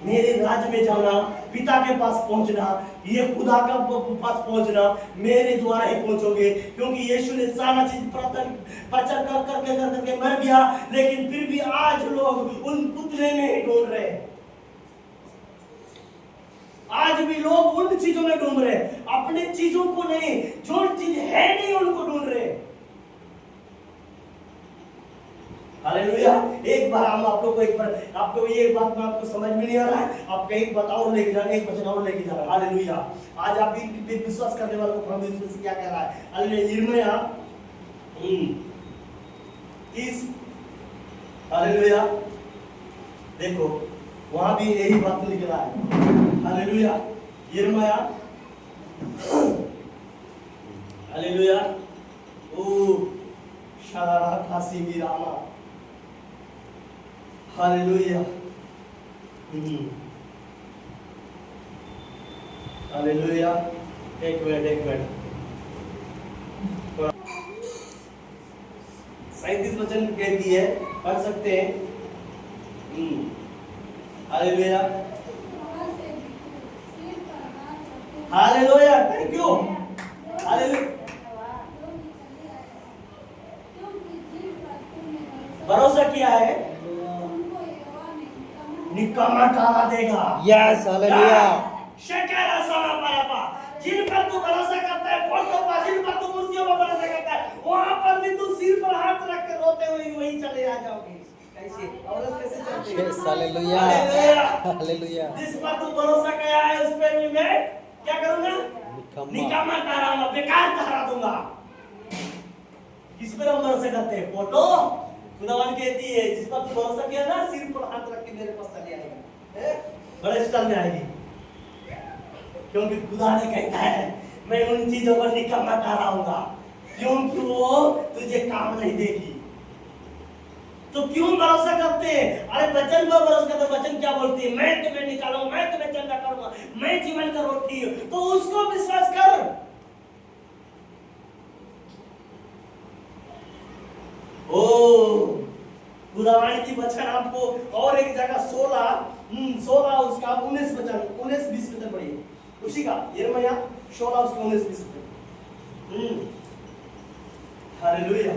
मेरे राज्य में जाना, पिता के पास पहुंचना, ये खुदा का पास पहुंचना मेरे द्वारा ही पहुंचोगे, क्योंकि यीशु ने सारा चीज प्रचार कर करके मर गया, लेकिन फिर भी आज लोग उन पुतले में ही ढूंढ रहे हैं। आज भी लोग उन चीजों में ढूंढ रहे हैं, अपने चीजों को नहीं, जो चीज है नहीं उनको ढूंढ रहे हैं। हालेलुया। एक बार हम आप लोग को एक बार आपको ये बात में आपको समझ में नहीं आ रहा है, आप कहीं बताओ लेके जा रहे, एक वचन और लेके जा रहे हैं। हालेलुया। आज आप भी विश्वास करने वालों को प्रभु यीशु क्या कह रहा है? हालेलुया। यिर्मयाह 30 हालेलुया, देखो वहां भी यही बात लिख रहा है। हालेलुया। यिर्मयाह हालेलुया। ओ शारा खासी मीरामा हालेलुया। हालेलुया। एक मिनट 37 वचन कहती है, पढ़ सकते हैं। Hallelujah. Hallelujah. Thank you. Hallelujah. भरोसा किया है, निकम्मा ठहरा देगा। Yes, hallelujah. शकेरा सारा पापा, जिन पर तू भरोसा करता है, जिन पर तू मूर्तियों पर भरोसा करता है, वहां पर भी तू सिर पर हाथ रख कर रोते हुए वहीं चले आ जाओगे। कैसे? औरत कैसे चलती है? Yes, hallelujah. हालेलुया। जिस पर तू भरोसा किया है उस पर भी मैं क्या करूंगा? निकम्मा ठहराऊंगा, बेकार ठहरा दूंगा। किस पर हम भरोसा करते हैं? फोटो? खुदावन कहती है जिस पर तू भरोसा किया ना, सिर पर हाथ रख के मेरे पास चले आएगा, बड़े स्टाइल में आएगी। क्योंकि खुदा ने कहता है मैं उन चीजों पर निकम्मा ठहराऊंगा, क्योंकि वो तुझे काम नहीं देगी। तो क्यों भरोसा करते हैं? अरे वचन पर भरोसा करते, वचन क्या बोलती है? मैं तुम्हें निकालूंगा, मैं तुम्हें चंगा करूंगा, मैं जीवन का रोटी हूं। तो उसको विश्वास कर। ओ खुदावाणी की वचन आपको और एक जगह 16 उसका 19 वचन 19-20 वचन पढ़िए, उसी का यिर्मयाह 16 उसका 19-20 वचन। हालेलुया।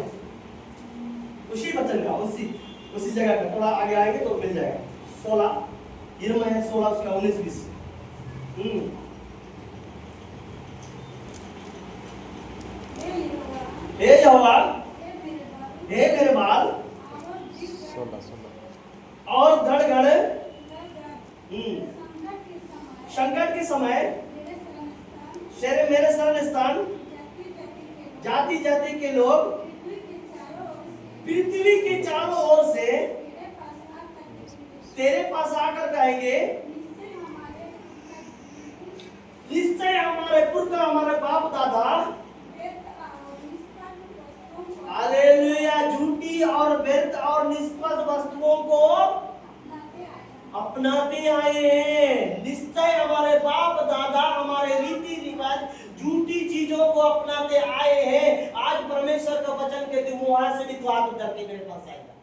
उसी वचन का उसी जगह का थोड़ा आगे आएंगे तो मिल जाएगा। 16 यिर्मयाह 16 उसका 19-20। हे यहोवा, हे मेरे बाल 16 और धड़गड़ संकट के समय मेरे शरण स्थान, जाति जाति के लोग पृथ्वी के चारों ओर से तेरे पास आकर कहेंगे, निश्चय हमारे पुरखा, हमारे बाप दादा हालेलुया झूठी और व्यर्थ और निष्फल वस्तुओं को अपनाते आए हैं। निश्चय हमारे बाप दादा हमारे रीति रिवाज झूठी चीजों को अपनाते आए हैं। आज परमेश्वर का वचन कहते हैं वहां से भी तो हाथ उठा के मेरे पास आएगा।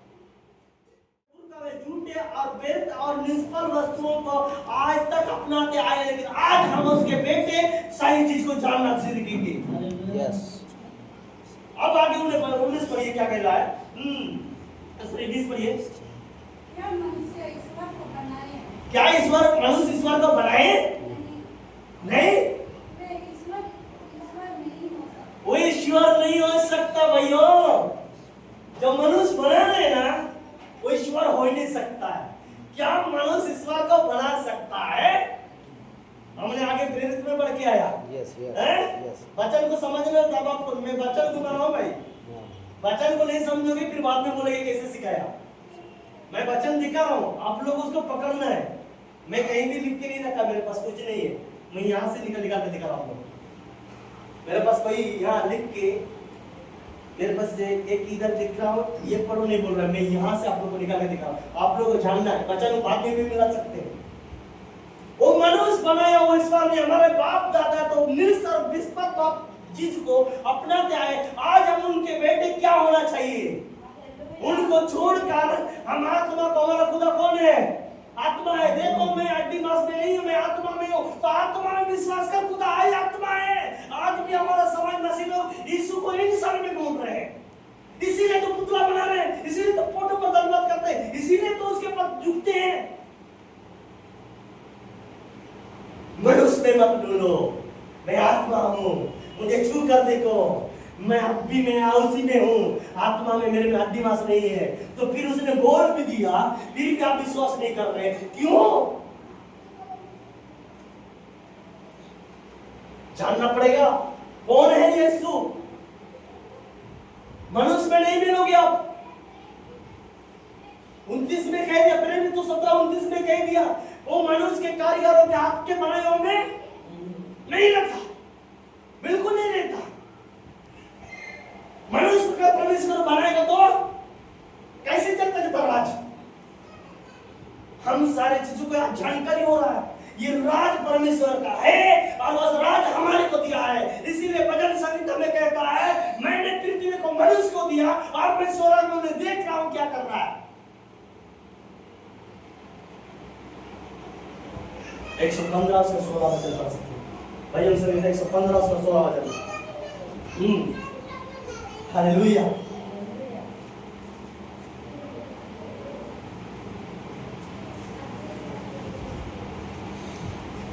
झूठे और व्यर्थ और निष्फल वस्तुओं को आज तक अपनाते आए, लेकिन आज हम उसके बेटे सही चीज को जानना सीखेंगे। यस। अब आगे 19 पढ़िए क्या कह रहा है। 20 पढ़िए। क्या मनुष्य ईश्वर को बनाए? क्या मनुष्य ईश्वर को बनाए? नहीं, वे ईश्वर नहीं हो सकते। वो ईश्वर नहीं हो सकता भाइयों। जो मनुष्य बना रहे ना वो ईश्वर हो ही नहीं सकता है। क्या मनुष्य ईश्वर को बना सकता है? हमने आगे प्रेरित में पढ़ के आया। यस हैं? वचन को समझ रहे हो तब आपको मैं वचन को बनाऊं भाई। वचन को नहीं समझोगे फिर बाद में बोलेगे कैसे सिखाया। मैं वचन दिखा रहा हूं, आप लोग उसको पकड़ना है। मैं कहीं भी लिख के नहीं रखा, मेरे पास कुछ नहीं है। मैं यहाँ से निकाल के दिखा रहा हूँ। मेरे पास कोई यहाँ लिख के मेरे पास एक इधर दिख रहा हूँ, ये पढ़ो नहीं बोल रहा, मैं यहाँ से आप लोगों को निकाल के दिखा रहा हूँ। आप लोगों को जानना है, वचन बाद में भी मिला सकते हैं। वो मनुष्य बनाया वो ईश्वर ने। हमारे बाप दादा तो निस्तर विस्पत बाप चीज को अपनाते आए। आज हम उनके बेटे क्या होना चाहिए? उनको छोड़कर हम आत्मा को, हमारा खुदा कौन है? आत्मा है। देखो मैं हड्डी मांस में नहीं हूं, मैं आत्मा में हूं। तो आत्मा में विश्वास कर, खुदा है, आत्मा है। आज भी हमारा समाज मसीह लोग यीशु को इंसान में ढूंढ रहे हैं। इसीलिए तो पुतला बना रहे हैं, इसीलिए तो फोटो पर धन्यवाद करते हैं, इसीलिए तो उसके पास झुकते हैं। मनुष्य में मत ढूंढो, मैं आत्मा हूं, मुझे छू कर देखो। मैं अब भी मैं उसी में हूं, आत्मा में, मेरे में हड्डी मांस नहीं है। तो फिर उसने बोल भी दिया, फिर भी आप विश्वास नहीं कर रहे, क्यों? जानना पड़ेगा कौन है यीशु। मनुष्य में नहीं मिलोगे आप। 29 में कह दिया, प्रेरित तो 17:29 में कह दिया, वो मनुष्य के कारीगरों के हाथ के बनाए हुए में नहीं रहता, बिल्कुल नहीं रहता। मनुष्य का परमेश्वर बनाएगा तो कैसे चल सकता राज? हम सारे चीजों को जानकारी हो रहा है, ये राज परमेश्वर का है और उस राज हमारे को दिया है। इसीलिए भजन संगीत में कहता है, मैंने पृथ्वी को मनुष्य को दिया और मैं स्वर्ग में उन्हें देख रहा हूं क्या कर रहा है। 115 से 16 वचन पढ़ सकते हैं। भजन संगीत 115 से 16 वचन। हालेलुया।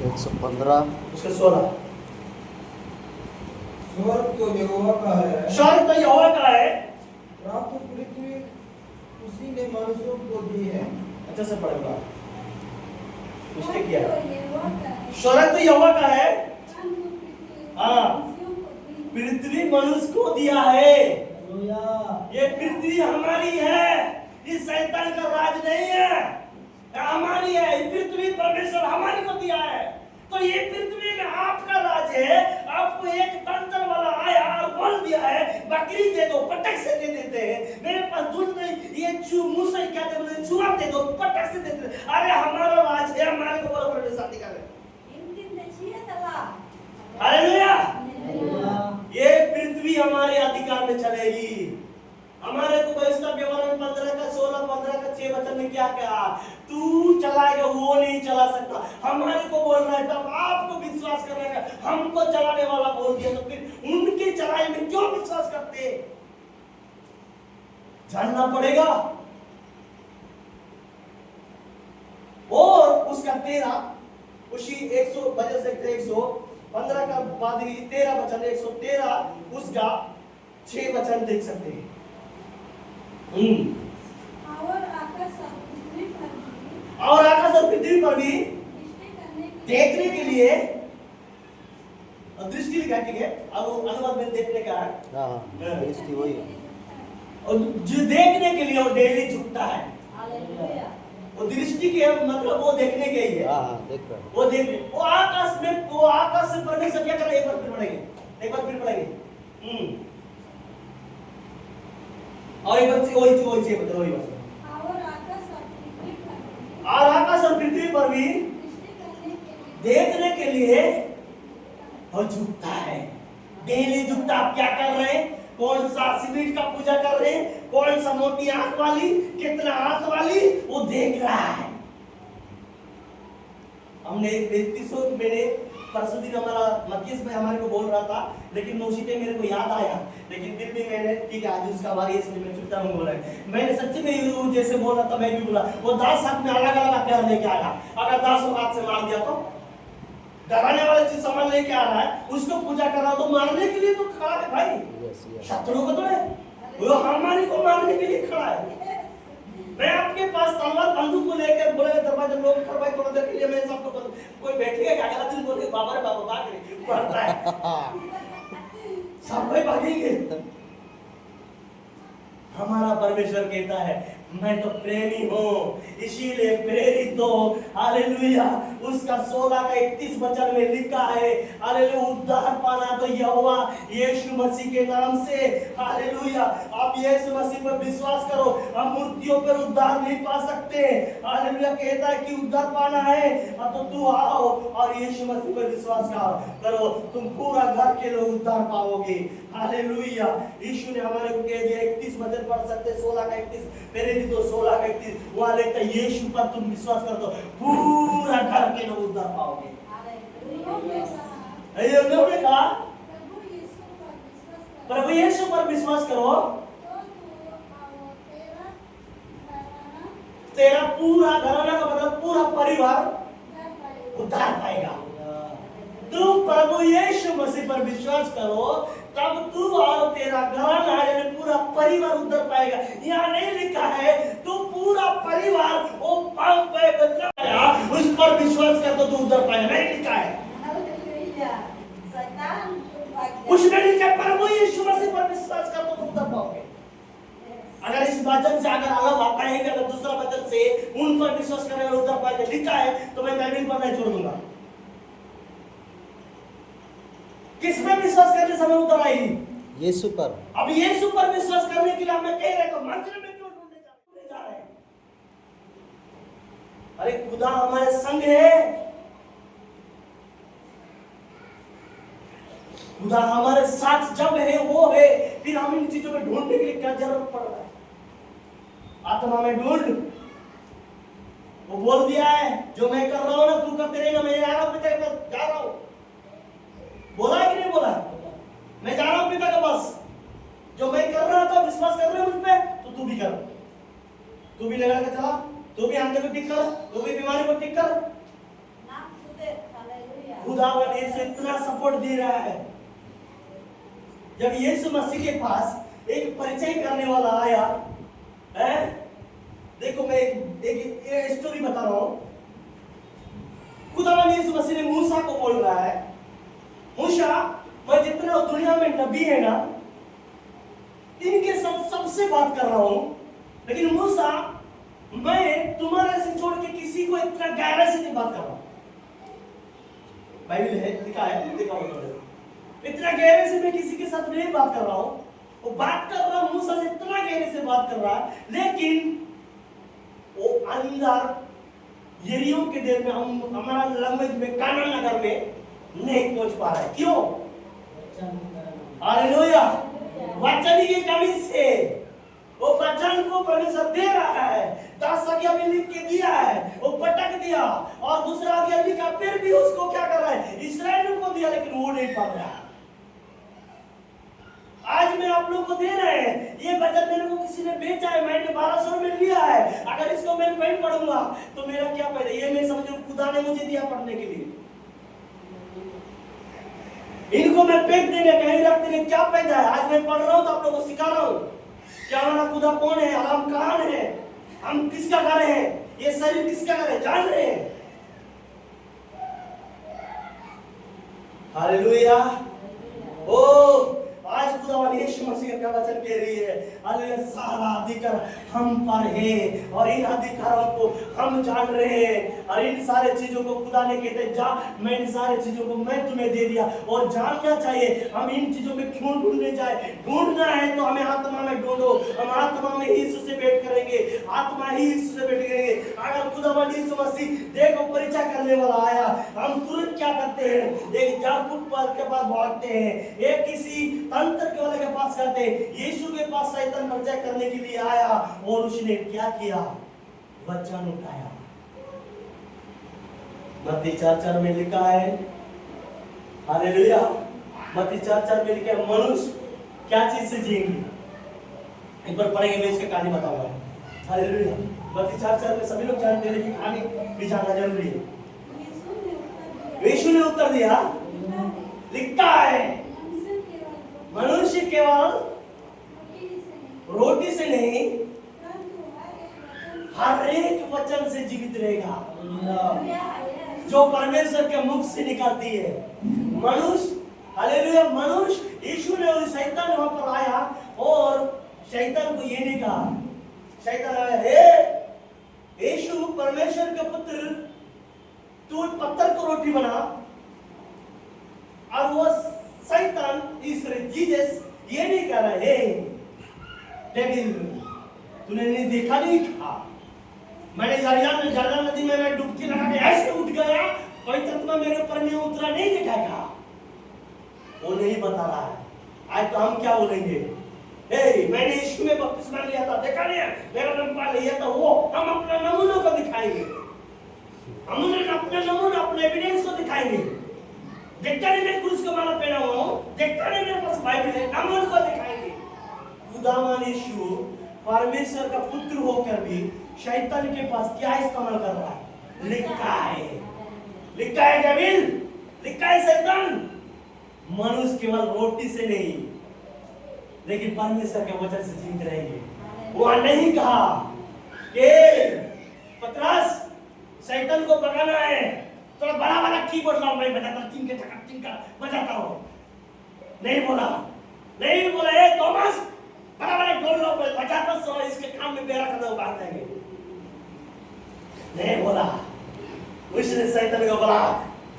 एक 115 उसके 16। स्वर्ग तो यहोवा का है, स्वर्ग तो यहोवा का है, प्राप्त पृथ्वी उसी ने मनुष्यों को दी है। अच्छा से पढ़ेगा उसने किया। यहोवा का है। स्वर्ग तो यहोवा का है, हाँ, पृथ्वी मनुष्य को दिया है। हालेलुया। ये पृथ्वी हमारी है, ये शैतान का राज नहीं है, हमारी है। ये पृथ्वी परमेश्वर हमारी को दिया है। तो ये पृथ्वी में आपका राज है। आपको एक तंत्र वाला आया और बोल दिया है, बकरी दे दो, पटक से दे देते हैं। मेरे पास दूध नहीं, ये मुंह से क्या बोलते, चूहा दे दो, पटक से देते हैं। अरे हमारा राज है, हमारे को बोलो परमेश्वर शादी कर। हालेलुया। ये पृथ्वी हमारे अधिकार में चलेगी। हमारे को इसका विवरण 15 का 16, 15 का 6 वचन में क्या कहा? तू चलाएगा, वो नहीं चला सकता। हमारे को बोल रहा है, तब आपको विश्वास करना है। हमको चलाने वाला बोल दिया तो फिर उनके चलाए में क्यों विश्वास करते? जानना पड़ेगा। और उसका 13 उसी 100 वजह से 115 का बाद 13 वचन 113 उसका 6 वचन देख सकते हैं। और आकाश और पृथ्वी पर भी देखने के लिए दृष्टि लिखा, ठीक है। अब अनुवाद में देखने का है। हाँ दृष्टि वही है। और जो देखने के लिए वो डेली झुकता है। हालेलुया। वो दृष्टि के मतलब वो देखने के ही है। हाँ देख रहा वो देखने, वो आकाश में, वो आकाश से परमेश्वर क्या कर रहे हैं? एक बार फिर पढ़ेंगे, एक बार फिर पढ़ेंगे। और एक बार वही बात। और आकाश और पृथ्वी पर भी देखने के लिए और झुकता है, डेली झुकता। आप क्या कर रहे हैं? कौन सा सीमेंट का पूजा कर रहे हैं, कौन सा मोटी आंख वाली, कितना हाथ वाली, वो देख रहा है। हमने 33 मैंने परसों दिन हमारा मकीस में हमारे को बोल रहा था, लेकिन मैं उसी टाइम मेरे को याद आया, लेकिन फिर भी मैंने ठीक है आज उसका बारी इसलिए मैं चुपचाप बोल रहा है। मैंने सच्ची में यूं जैसे बोल रहा था मैं भी बोला, वो 10 हाथ में अलग अलग हथियार लेके आया, अगर 10 हाथ से मार दिया तो डराने वाले चीज सामान लेके आ रहा है, उसको पूजा कर रहा तो मारने के लिए तो खड़ा है भाई, शत्रु को तो है, वो हमारी को मारने के लिए खड़ा है। मैं आपके पास तलवार बंदूक को लेकर बोलेगा दरवाजा लोग कर भाई थोड़ा देर के लिए मैं सबको कोई बैठेगा क्या, अगला दिन बोलेगा बाबा रे बाबा भाग रहे पड़ता है सब भाई भागेंगे। हमारा परमेश्वर कहता है मैं तो प्रेमी हूँ, इसीलिए प्रेरित हो। हालेलुया। उसका 16 का 31 वचन में लिखा है, हालेलुया, उद्धार पाना तो यहोवा यीशु मसीह के नाम से। हालेलुया। आप यीशु मसीह पर विश्वास करो, हम मूर्तियों पर उद्धार नहीं पा सकते। हालेलुया। कहता है कि उद्धार पाना है तो तू आओ और यीशु मसीह पर विश्वास करो, तुम पूरा घर के लोग उद्धार पाओगे। हालेलुया। यीशु ने हमारे को कह दिया, 31 वचन पढ़ सकते, 16 का 31, मेरे भी तो 16 का 31, वहां लिखता है यीशु पर तुम विश्वास कर दो, पूरा घर के लोग उद्धार पाओगे। उन्होंने कहा प्रभु यीशु पर विश्वास करो, तेरा पूरा घराना का मतलब पूरा परिवार उद्धार पाएगा। तुम प्रभु यीशु मसीह पर विश्वास करो, तब तू और तेरा घराना यानी पूरा परिवार उद्धार पाएगा। यहाँ नहीं लिखा है तू पूरा परिवार वो पाप पे बचाया उस पर विश्वास कर तो तू उद्धार पाएगा, नहीं लिखा है। उसने लिखा है प्रभु यीशु मसीह पर विश्वास कर तो तू उद्धार पाओगे। अगर इस वचन से अगर अलग आता है, अगर दूसरा वचन से उन पर विश्वास करेगा उद्धार पाएगा लिखा है, तो मैं बाइबल पढ़ना छोड़ दूंगा। किस पर विश्वास करने समय उतर आएगी? यीशु पर। अब यीशु पर विश्वास करने के लिए हमें कह रहे तो मंदिर में क्यों ढूंढने जा रहे हैं? अरे खुदा हमारे संग है, खुदा हमारे साथ जब है वो है, फिर हम इन चीजों में ढूंढने के लिए क्या जरूरत पड़ रहा है? आत्मा में ढूंढ, वो बोल दिया है जो मैं कर रहा हूं ना तू करते रहेगा, मैं आ रहा हूं पिता के पास जा रहा हूं, बोला है कि नहीं बोला? मैं जा रहा हूं पिता के पास, जो मैं कर रहा था विश्वास कर रहे हो मुझ पे, तो तू भी कर, तू भी लगा के चला, तू भी अंधे को ठीक कर, तू भी बीमारी को ठीक कर। खुदावन इसे इतना सपोर्ट दे रहा है। जब यीशु मसीह के पास एक परिचय करने वाला आया है, देखो मैं एक स्टोरी बता रहा हूं। खुदावन यीशु मसीह ने मूसा को बोल रहा है, मूसा मैं जितना दुनिया में नबी है ना इनके सबसे बात कर रहा हूं, लेकिन मूसा मैं तुम्हारे से छोड़ के किसी को इतना गहराई से नहीं बात कर रहा हूं। बाइबल है लिखा है, देखा होगा, इतना गहरे से मैं किसी के साथ नहीं बात कर रहा हूं। वो बात कर रहा हूं मूसा से, इतना गहरे से बात कर रहा है, लेकिन वो अंदर यरीहो के देर में हमारा लैंग्वेज में कानान नगर में नहीं पहुंच पा रहा है। क्यों? हालेलुया। वचन की कमी से वो वचन को परमेश्वर दे रहा है, 10 आज्ञा में लिख के दिया है, वो पटक दिया, और दूसरा आज्ञा लिखा, फिर भी उसको क्या कर रहा है? इस्राएल को दिया, लेकिन वो नहीं पढ़ रहा। आज मैं आप लोगों को दे रहे हैं, ये वचन मेरे को किसी ने बेचा है, मैंने 1200 में लिया है, अगर इसको मैं नहीं पढ़ूंगा तो मेरा क्या फायदा? ये मैं समझ खुदा ने मुझे दिया पढ़ने के लिए, इनको मैं फेंक देंगे कहीं रख देंगे, क्या फायदा है? आज मैं पढ़ रहा हूं तो आप लोगों को सिखा रहा हूं क्या हमारा खुदा कौन है, हम कहां है, हम किसका घर है, ये शरीर किसका घर है, जान रहे हैं। हालेलुया। ओ आज खुदावन यीशु मसीह का वचन कह रही है, हालेलुया, सारा अधिकार हम पर है और इन अधिकारों को हम जान रहे हैं, और इन सारे चीजों को खुदा ने कहते जा, मैं इन सारे चीजों को मैं तुम्हें दे दिया, और जानना चाहिए हम इन चीजों में क्यों ढूंढने जाए। ढूंढना है तो हमें आत्मा में ढूंढो, हम आत्मा में ही यीशु से भेंट करेंगे, आत्मा ही यीशु से भेंट करेंगे। अगर खुदावन यीशु मसीह देखो परिचय करने वाला आया, हम तुरंत क्या करते हैं? एक जागरूक पर के पास भागते हैं, एक किसी तंत्र के वाले के पास जाते हैं। यीशु के पास शैतान परिचय करने के लिए आया, और उसने क्या किया? वचन उठाया। मत्ती 4:4 में लिखा है, हालेलुया, मत्ती 4:4 में लिखा है मनुष्य क्या चीज से जिएंगे। एक बार पढ़ेंगे, मैं इसकी कहानी बताऊंगा। हालेलुया, मत्ती 4:4 में सभी लोग जानते हैं लेकिन कहानी भी जानना जरूरी है। यीशु ने उत्तर दिया, लिखा है मनुष्य केवल रोटी से नहीं हर एक वचन से जीवित रहेगा जो परमेश्वर के मुख से निकलती है। मनुष्य, हालेलुया, मनुष्य, यीशु ने और शैतान वहां पर आया और शैतान को ये नहीं कहा, शैतान आया, हे यीशु परमेश्वर का पुत्र, तू पत्थर को रोटी बना। और वो शैतान जीसस ये नहीं कह रहा है, लेकिन तूने नहीं देखा, नहीं कहा, मैंने जर्दान नदी में मैं डुबकी लगा के ऐसे उठ गया, पवित्र आत्मा मेरे ऊपर नहीं उतरा, नहीं दिखाएगा। वो नहीं बता रहा है। आज तो हम क्या बोलेंगे, मैंने यीशु में बपतिस्मा लिया था, देखा नहीं, मेरा नमूना लिया था, वो हम अपने नमूनों को दिखाएंगे, हम अपने नमूना, अपने एविडेंस को दिखाएंगे। देखता नहीं मैं क्रूस का माला पहना हुआ हूं, देखता नहीं मेरे पास बाइबल है, नमूने को दिखाएंगे। खुदावन यीशु परमेश्वर का पुत्र होकर भी शैतान के पास क्या इस्तेमाल कर रहा है, लिखा है, लिखा है डेविल, लिखा है शैतान, मनुष्य केवल रोटी से नहीं लेकिन परमेश्वर के वचन से जीवित रहेंगे। वहां नहीं कहा कि पतरस शैतान को भगाना है, थोड़ा बड़ा वाला कीबोर्ड लाओ, मैं बजाता टिंका बजाता हूं, नहीं बोला, नहीं बोला, ए थॉमस बड़ा वाला ढोल लाओ, बजाता सो, इसके काम में मेरा कदम उबार देंगे, नहीं बोला। उसने शैतान को बोला,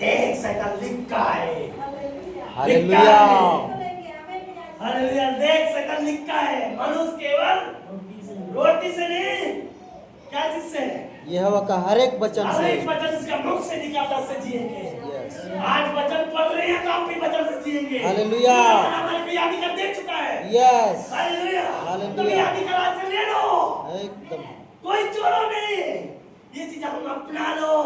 देख शैतान, लिखा है, हालेलुया, हालेलुया, देख शैतान, लिखा है मनुष्य केवल रोटी से नहीं, क्या चीज से, यहोवा का हर एक वचन हर से, एक वचन इसका मुख से निकलता से जिएंगे। यस, आज वचन पढ़ रहे हैं तो आप भी वचन से जिएंगे। हालेलुया, हमारे को याद कर दे चुका है। यस, हालेलुया, हालेलुया, तुम याद करा से ले लो, एकदम, कोई चोरो नहीं, ये चीज हम अपना लो,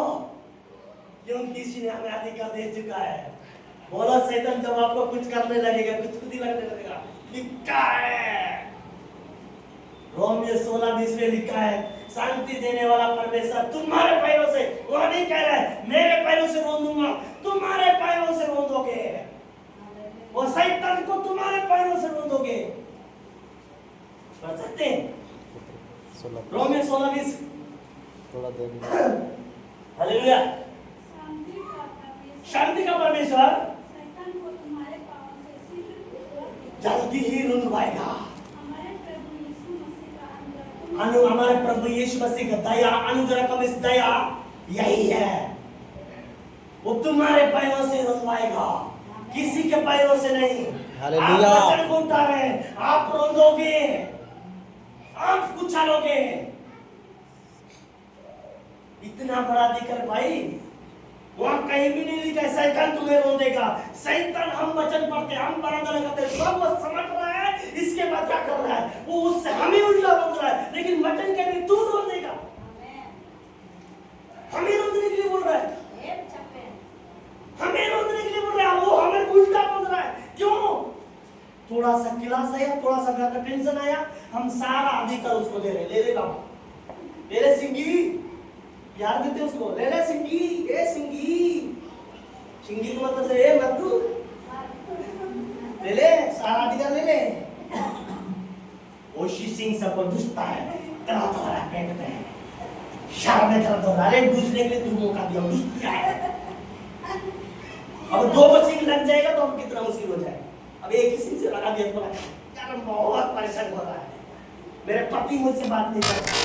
क्योंकि किसी ने हमें अधिकार दे चुका है। बोला शैतान जब आपको कुछ करने लगेगा, कुछ खुद ही लगने लगेगा, लिखा है रोमियो 16:20 में लिखा है, शांति देने वाला परमेश्वर तुम्हारे पैरों से, वो नहीं कह रहा है मेरे पैरों से रोंदूंगा, तुम्हारे पैरों से रोंदोगे, वो शैतान को तुम्हारे पैरों से रोंदोगे। पढ़ सकते हैं रोमियो 16:20, थोड़ा देर, हालेलुया, शांति का परमेश्वर जल्दी ही रुंधवाएगा। हमारे प्रभु यीशु मसीह का दया, अनुग्रह का दया यही है, वो तुम्हारे पैरों से रुंधवाएगा, किसी के पैरों से नहीं। हालेलुया, आप वचन को उठा रहे हैं, आप रोंदोगे, आप कुचलोगे, इतना बड़ा अधिकार भाई वहां कहीं भी नहीं लिखा है शैतान तुम्हें रोंदेगा। शैतान, हम वचन पढ़ते, हम प्रार्थना करते, सब वो समझ रहा है इसके बाद क्या कर रहा है, वो उससे हमें उल्टा बोल रहा है, लेकिन वचन कह रही तू रोंदेगा, हमें रोंदने के लिए बोल रहा है, हमें रोंदने के लिए बोल रहा है, वो हमें उल्टा बोल रहा है। क्यों? थोड़ा सा क्लास आया, थोड़ा सा घर का टेंशन आया, हम सारा अधिकार उसको दे रहे, ले ले बाबा, ले ले सिंगी, प्यार देते उसको, ले ले सिंगी, ए सिंगी, सिंगी को मतलब से ए मर्दू, ले ले सारा अधिकार ले ले। ओशी सिंह सबको दुष्टा है, दर्द हो रहा है पेट में, शर्म में दर्द हो रहा है, दूसरे के लिए तू मौका दिया, दुष्टिया है। अब दो सिंह लग जाएगा तो अब कितना मुश्किल हो जाए। अब एक ही सिंह से लगा दिया तो यार बहुत परेशान हो रहा है, मेरे पति मुझसे बात नहीं करते,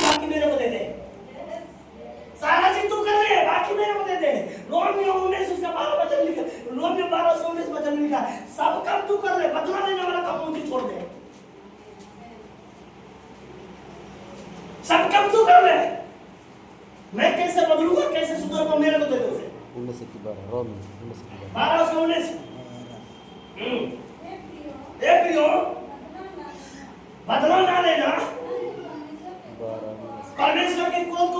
बाकी मेरे को दे दे, सारा चीज तू कर ले, बाकी मेरे को दे दे। रोमियो 19 उसका 12 वचन लिखा, रोमियो 12:19 वचन लिखा, सब काम तू कर ले, बदला लेने वाला काम मुझे छोड़ दे, सब काम तू कर ले, मैं कैसे बदलूंगा, कैसे सुधरूंगा, मेरे को दे दे उसे। 12:19 एक प्रियो बदला ना लेना, परमेश्वर के क्रोध को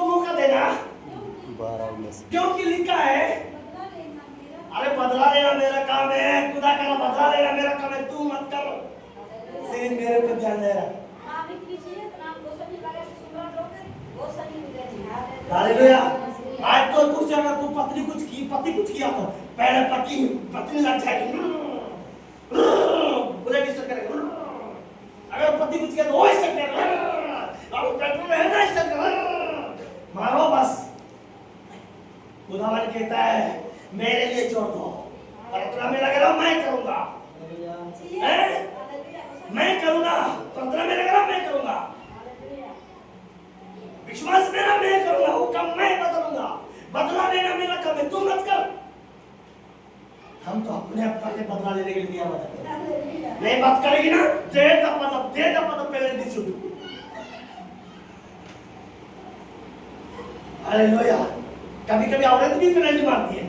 तो नाम गोसावी लगा के सुन रहा लोग गोसावी मिले हालेलुया। आज तो कुछ अगर तू पत्नी कुछ की पति कुछ किया तो पहले पत्नी लग जाएगी, बुरा डिस्टर्ब करेगा। अगर पति कुछ किया तो वो स्टक करेगा, अब पेट्रोल में है ना स्टक करेगा, मारो बस। खुदावन कहता है मेरे लिए छोड़ दो, प्रार्थना में लगे रहो, मैं करूंगा, मैं करूंगा, प्रार्थना में लगे रहो, मैं करूंगा, विश्वास मेरा मैं करूंगा, वो काम मैं बदलूंगा, बदला लेना मेरा काम है, तू मत कर। हम तो अपने आप पहले बदला लेने के लिए तैयार हो जाते हैं। नहीं बात करेगी ना, दे द पेनल्टी शूट। हालेलुया। कभी-कभी औरत भी पेनल्टी मारती है।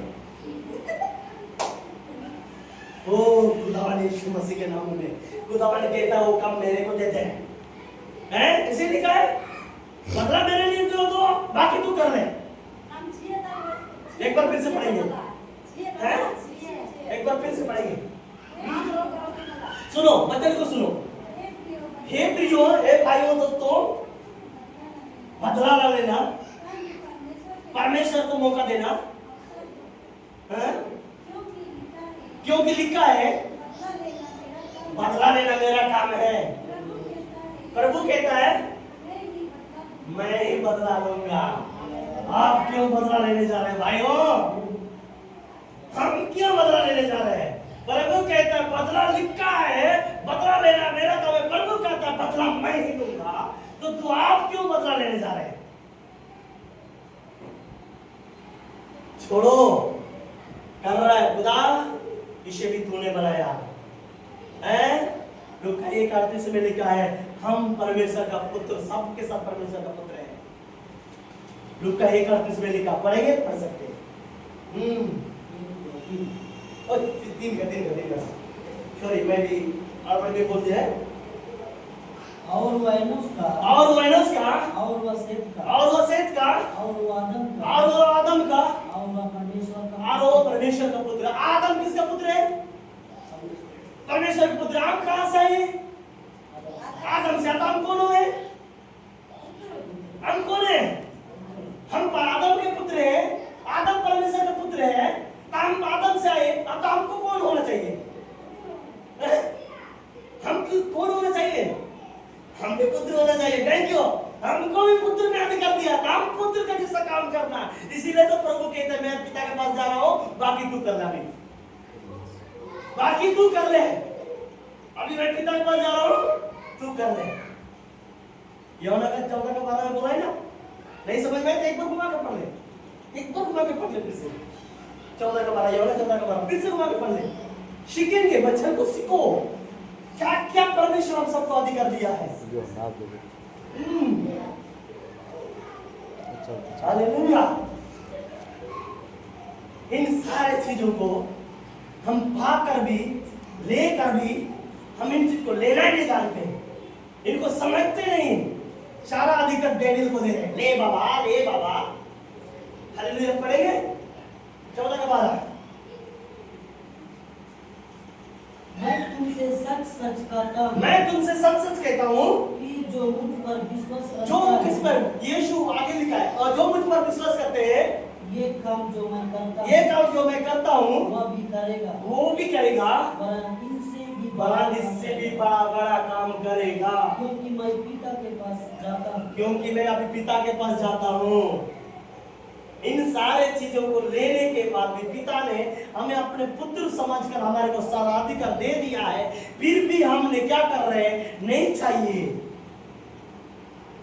ओ खुदावन यीशु मसीह के नाम में खुदावन कहता है वो काम मेरे को देते हैं, इसे लिखा है बदला मेरे लिए दो दो, बाकी तू कर ले। एक बार फिर से पढ़ेंगे, एक बार फिर से पढ़ेंगे। सुनो वचन को सुनो। हे प्रियो, हे भाइयों दोस्तों, बदला ना लेना, परमेश्वर को मौका देना, क्योंकि लिखा है बदला लेना मेरा काम है। प्रभु कहता है मैं ही बदला लूंगा। आप क्यों बदला लेने जा रहे हैं भाइयों? हम क्यों बदला लेने जा रहे हैं? प्रभु कहता है बदला लिखा है, बदला लेना मेरा काम है। प्रभु कहता है बदला मैं ही लूंगा, तो तू आप क्यों बदला लेने जा रहे हैं? छोड़ो, कर रहा है खुदा, इसे भी तूने बनाया है। लूका 1:38 में लिखा है हम परमेश्वर का पुत्र, सबके सब परमेश्वर का पुत्र है। लूका 1:38 में लिखा, पढ़ेंगे, पढ़ सकते हैं। तीन का सॉरी, मैं भी और में बोल दिया है। और वह एनोस का, और वह का, और वह सेत का, और वह सेत का, और वह आदम का, और वह आदम का, और वह परमेश्वर का, और वो परमेश्वर का पुत्र। आदम किसका पुत्र है? परमेश्वर का पुत्र। आप कहां से आए? आदम से। आदम कौन है? हम कौन है? हम आदम के पुत्र हैं, आदम परमेश्वर का पुत्र है। हम आदम से आए, अब तो हमको कौन होना चाहिए? हम कौन होना चाहिए? हम भी पुत्र होना चाहिए। Thank you. हमको भी पुत्र ने अधिकार दिया था, हम पुत्र का जैसा काम करना। इसीलिए तो प्रभु कहते हैं मैं पिता के पास जा रहा हूँ, बाकी तू कर ले, बाकी तू कर ले। अभी मैं पिता के पास जा रहा हूँ, तू कर ले। यूहन्ना 14:12 में बोला है ना? नहीं समझ में? एक बार घुमा के पढ़ ले, एक बार घुमा के पढ़ ले फिर से। 14:12, यूहन्ना 14:12 फिर से घुमा के पढ़ ले। सीखेंगे, बच्चों को सीखो क्या क्या परमेश्वर हम सबको अधिकार दिया है। हालेलुया। इन सारे चीजों को हम पाकर भी, लेकर भी, हम इन चीज को लेना ही नहीं जानते, इनको समझते नहीं। सारा अधिकार डैनियल को दे रहे हैं, ले बाबा, ले बाबा। हालेलुया। पढ़ेंगे 14:12। मैं तुमसे सच सच कहता हूँ, मैं तुमसे सच सच कहता हूँ कि जो मुझ पर विश्वास जो करता किस है, पर, यीशु आगे लिखा है, और जो मुझ पर विश्वास करते हैं, ये काम जो मैं करता ये हूँ काम जो मैं करता हूँ वह भी करेगा, वो भी करेगा, वरन इनसे भी बड़ा इससे भी बड़ा काम करेगा, क्योंकि मैं पिता के पास जाता हूँ। क्योंकि मैं अभी पिता के पास जाता हूँ। इन सारे चीजों को लेने के बाद भी पिता ने हमें अपने पुत्र समझकर हमारे को सारा अधिकार दे दिया है, फिर भी हमने क्या कर रहे हैं? नहीं चाहिए।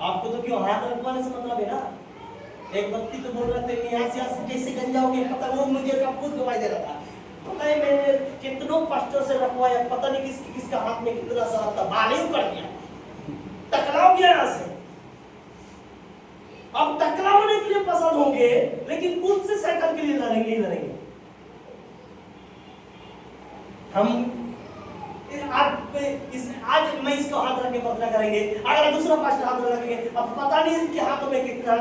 आपको तो क्यों हाथ रखवाने से मतलब है ना। एक व्यक्ति तो बोल रहे थे यहाँ से कैसे गंज जाओगे, पता वो मुझे कपूर गवाई दे रहा था। पता है मैंने कितनों पास्टर से रखवाया, पता नहीं किसका हाथ में कितना सारा था, बाल ही उकड़ गया, टकराव गया यहाँ से। अब टकरावने के लिए पसंद होंगे, लेकिन खुद से साइकिल के लिए लड़ेंगे ही लड़ेंगे। हम आज मैं इसको हाथ रख के बदला करेंगे, अगर दूसरा पास्टर हाथ रखेंगे, अब पता नहीं इनके हाथों में कितना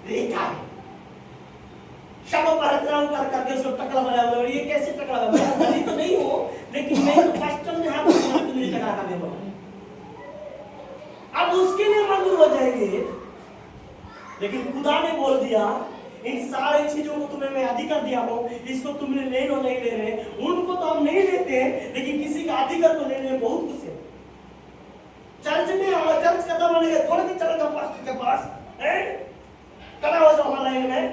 रेखा है। शब परतराव करके उसको टकला बनाया। ये कैसे टकला? मैं गली तो नहीं हूँ, लेकिन मैं तो पास्टर ने हाथ में मुझे टकरा कर दे। अब उसके लिए मन हम दूर हो जाएंगे। लेकिन खुदा ने बोल दिया इन सारी चीजों को तुम्हें मैं अधिकार दिया हूं, इसको तुमने ले लो नहीं ले रहे, उनको तो हम नहीं लेते हैं, लेकिन किसी का अधिकार को लेने में बहुत कुछ है। चर्च में चर्च खत्म होने के थोड़े दिन चले जाओ पास्टर के पास, खड़ा हो जाओ हमारे लाइन में,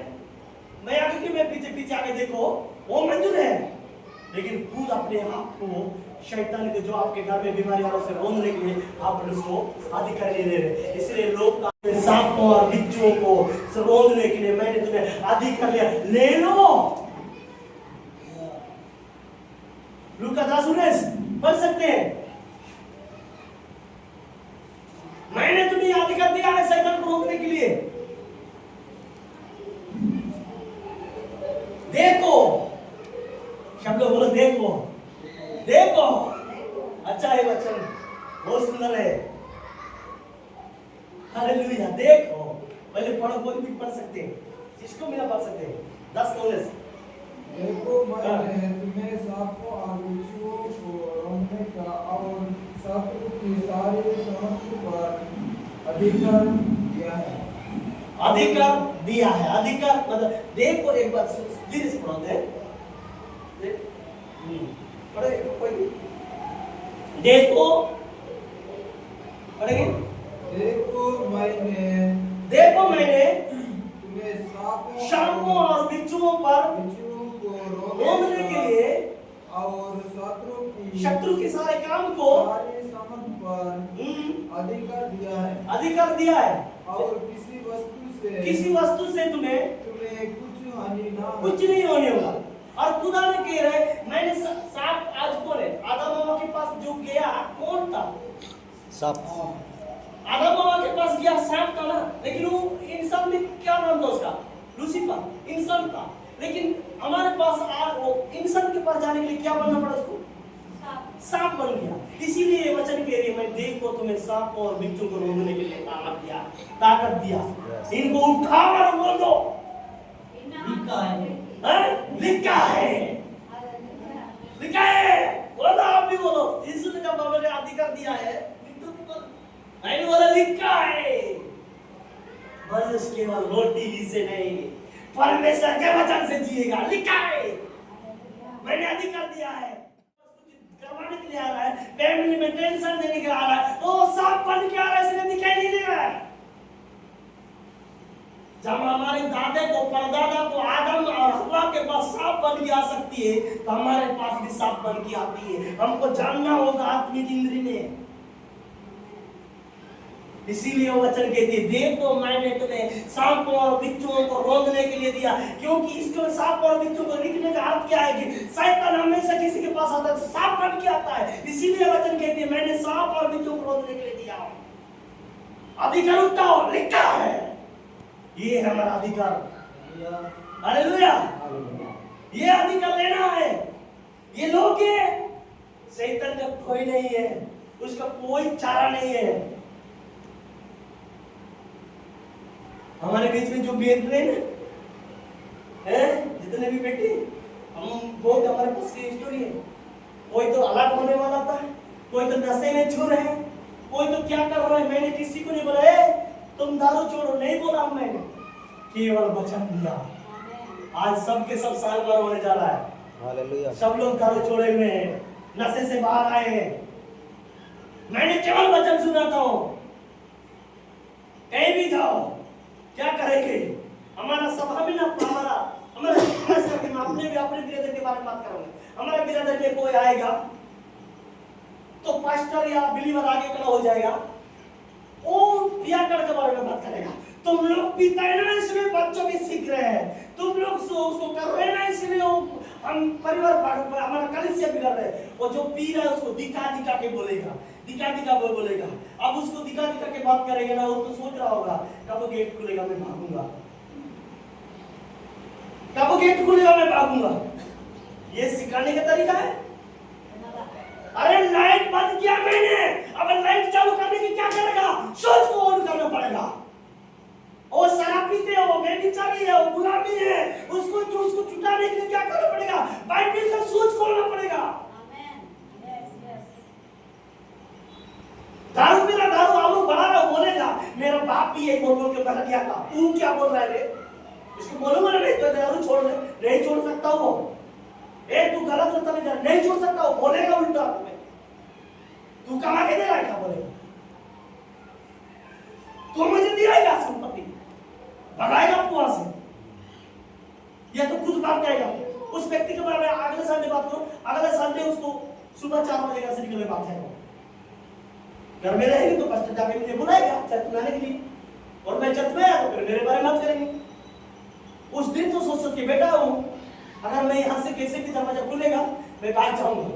मैं आगे कि मैं पीछे पीछे आगे देखो, वो मंजूर है। लेकिन खुद अपने आप को शैतान के जो आपके घर में बीमारियों से रोकने के लिए आप उसको अधिकार नहीं ले रहे, इसलिए लोग सांपों और बिच्छुओं को रोकने के लिए मैंने तुम्हें अधिकार लिया, ले लो। लूका 10:19 पढ़ सकते हैं। मैंने तुम्हें अधिकार दिया है शैतान को रोकने के लिए। देखो, सब लोग बोलो देखो, देखो, अच्छा है वचन, बहुत सुंदर है। हालेलुया, देखो। पहले पढ़ो, कोई भी पढ़ सकते हैं, जिसको मिला पढ़ सकते हैं। 10:19 देखो मैंने तुम्हें सांपों और बिच्छुओं को रोकने का और शत्रु की सारी सामर्थ्य पर अधिकार दिया है। अधिकार दिया है, अधिकार मतलब देखो, एक बार धीरे से पढ़ो दे, पढ़े कोई भी। देखो, पढ़ेंगे। देखो मैंने तुम्हें सांपों और बिच्छुओं पर रोकने के लिए और शत्रु के सारे काम को सारे सामर्थ पर अधिकार दिया है। अधिकार दिया है, और किसी वस्तु से तुम्हें कुछ हानि ना हो। कुछ नहीं होने होगा। और खुदा ने कह रहे मैंने सांप आज कौन है? आदम हवा के पास जो गया कौन था? सांप। आदम हवा के पास गया सांप था ना, लेकिन वो इंसान में क्या नाम था उसका? लूसीफर, इंसान था। लेकिन हमारे पास वो इंसान के पास जाने के लिए क्या बनना पड़ा उसको? सांप बन गया। इसीलिए वचन कह रही है मैं देखो तुम्हें सांप और बिच्छू को रोकने के लिए ताकत दिया। इनको उठाओ और बोल दो लिखा है, लिखा है, लिखा है। बोलो आप भी बोलो, यीशु ने जब हमें अधिकार दिया है, मैंने बोला लिखा है। बस केवल रोटी ही से नहीं, परमेश्वर के वचन से जिएगा। लिखा है, मैंने अधिकार दिया है। करवाने के लिए आ रहा है, फैमिली में टेंशन देने के लिए आ रहा है, तो सांप बन के आ रहा है, इसलिए दिखाई नहीं दे रहा है। जब हमारे दादे को, परदादा को आदम और हवा के पास सांप बन के आ सकती है, तो हमारे पास भी सांप बन के आती है। हमको जानना होगा आत्मिक इंद्रिय में। इसीलिए वो वचन कहती है देखो मैंने तुम्हें सांपों और बिच्छुओं को रोकने के लिए दिया। क्योंकि इसको सांप और बिच्छू को रोकने का अर्थ क्या है कि शैतान हमेशा किसी के पास आता है तो सांप बन के आता है। इसीलिए वचन कहती है मैंने सांप और बिच्छू को रोकने के लिए दिया। अधिकार उठाओ, लिखा है, ये है हमारा अधिकार। हालेलुया, ये अधिकार लेना है, ये लोगे। शैतान का कोई नहीं है, उसका कोई चारा नहीं है। हमारे बीच में जो बेट रहे हैं, जितने भी बेटे, हम बहुत हमारे पास की स्टोरी है। कोई तो अलग होने वाला था, कोई तो नशे में छू रहे, कोई तो क्या कर रहा है। मैंने किसी को नहीं बोला तुम दारू छोड़ो, नहीं बोला मैंने, केवल वचन दिया। आज सबके सब साल भर होने जा रहा है। हालेलुया, सब लोग दारू छोड़े हुए हैं, नशे से बाहर आए हैं। मैंने केवल वचन सुनाता हूं। कहीं भी जाओ, क्या करेंगे? हमारा सभा में ना हमारा मैं अपने ब्रदर के बारे में बात करूंगा। हमारे ब्रदर में कोई आएगा तो पास्टर या बिलीवर आगे खड़ा हो जाएगा, वो पियाकर के बारे में बात करेगा। तुम लोग पीता है ना, इसलिए बच्चों भी सीख रहे हैं। तुम लोग उसको कर रहे हैं ना, इसलिए हम परिवार हमारा कलिसिया बिगड़ रहे हैं। वो जो पी रहा है उसको दिखा दिखा के बोलेगा, दिखा दिखा बोलेगा। अब उसको दिखा दिखा के बात करेंगे ना, वो तो सोच रहा होगा कब गेट खुलेगा मैं भागूंगा, कब गेट खुलेगा मैं भागूंगा। ये सिखाने का तरीका है। अरे लाइट बंद किया मैंने, अब लाइट चालू करने की क्या करेगा? स्विच को ऑन करना पड़ेगा। वो शराब पीते हैं, वो बेबिचारी है, वो गुलामी है, उसको छुटाने के लिए क्या करना पड़ेगा? बाइबल का स्विच खोलना पड़ेगा। दारू पीना, दारू आलू बढ़ा रहा बोलेगा मैं बाप भी यही बोल के मर गया था, तू क्या बोल रहा है रे? इसको बोलूंगा ना, नहीं तो जरूर छोड़ दे, नहीं छोड़ सकता वो, ए तू गलत रास्ता में जा, नहीं छोड़ सकता वो, बोलेगा उल्टा तुम्हें, तू कमा के दे रहा है क्या बोलेगा? तो मुझे दिलाएगा संपत्ति, भगाएगा वहां से, या तो खुद भाग जाएगा। उस व्यक्ति के बारे में अगले संडे बात करो, अगले संडे उसको सुबह 4 बजे घर से निकलने भाग जाएगा, घर में रहेंगे तो पास्टर जाके मुझे बुलाएगा चर्च में आने के लिए, और मैं चर्च में आया तो फिर मेरे बारे में बात करेंगे। उस दिन तो सोच के बैठा हूं, अगर मैं यहाँ से कैसे भी दरवाजा खुलेगा मैं भाग जाऊंगा,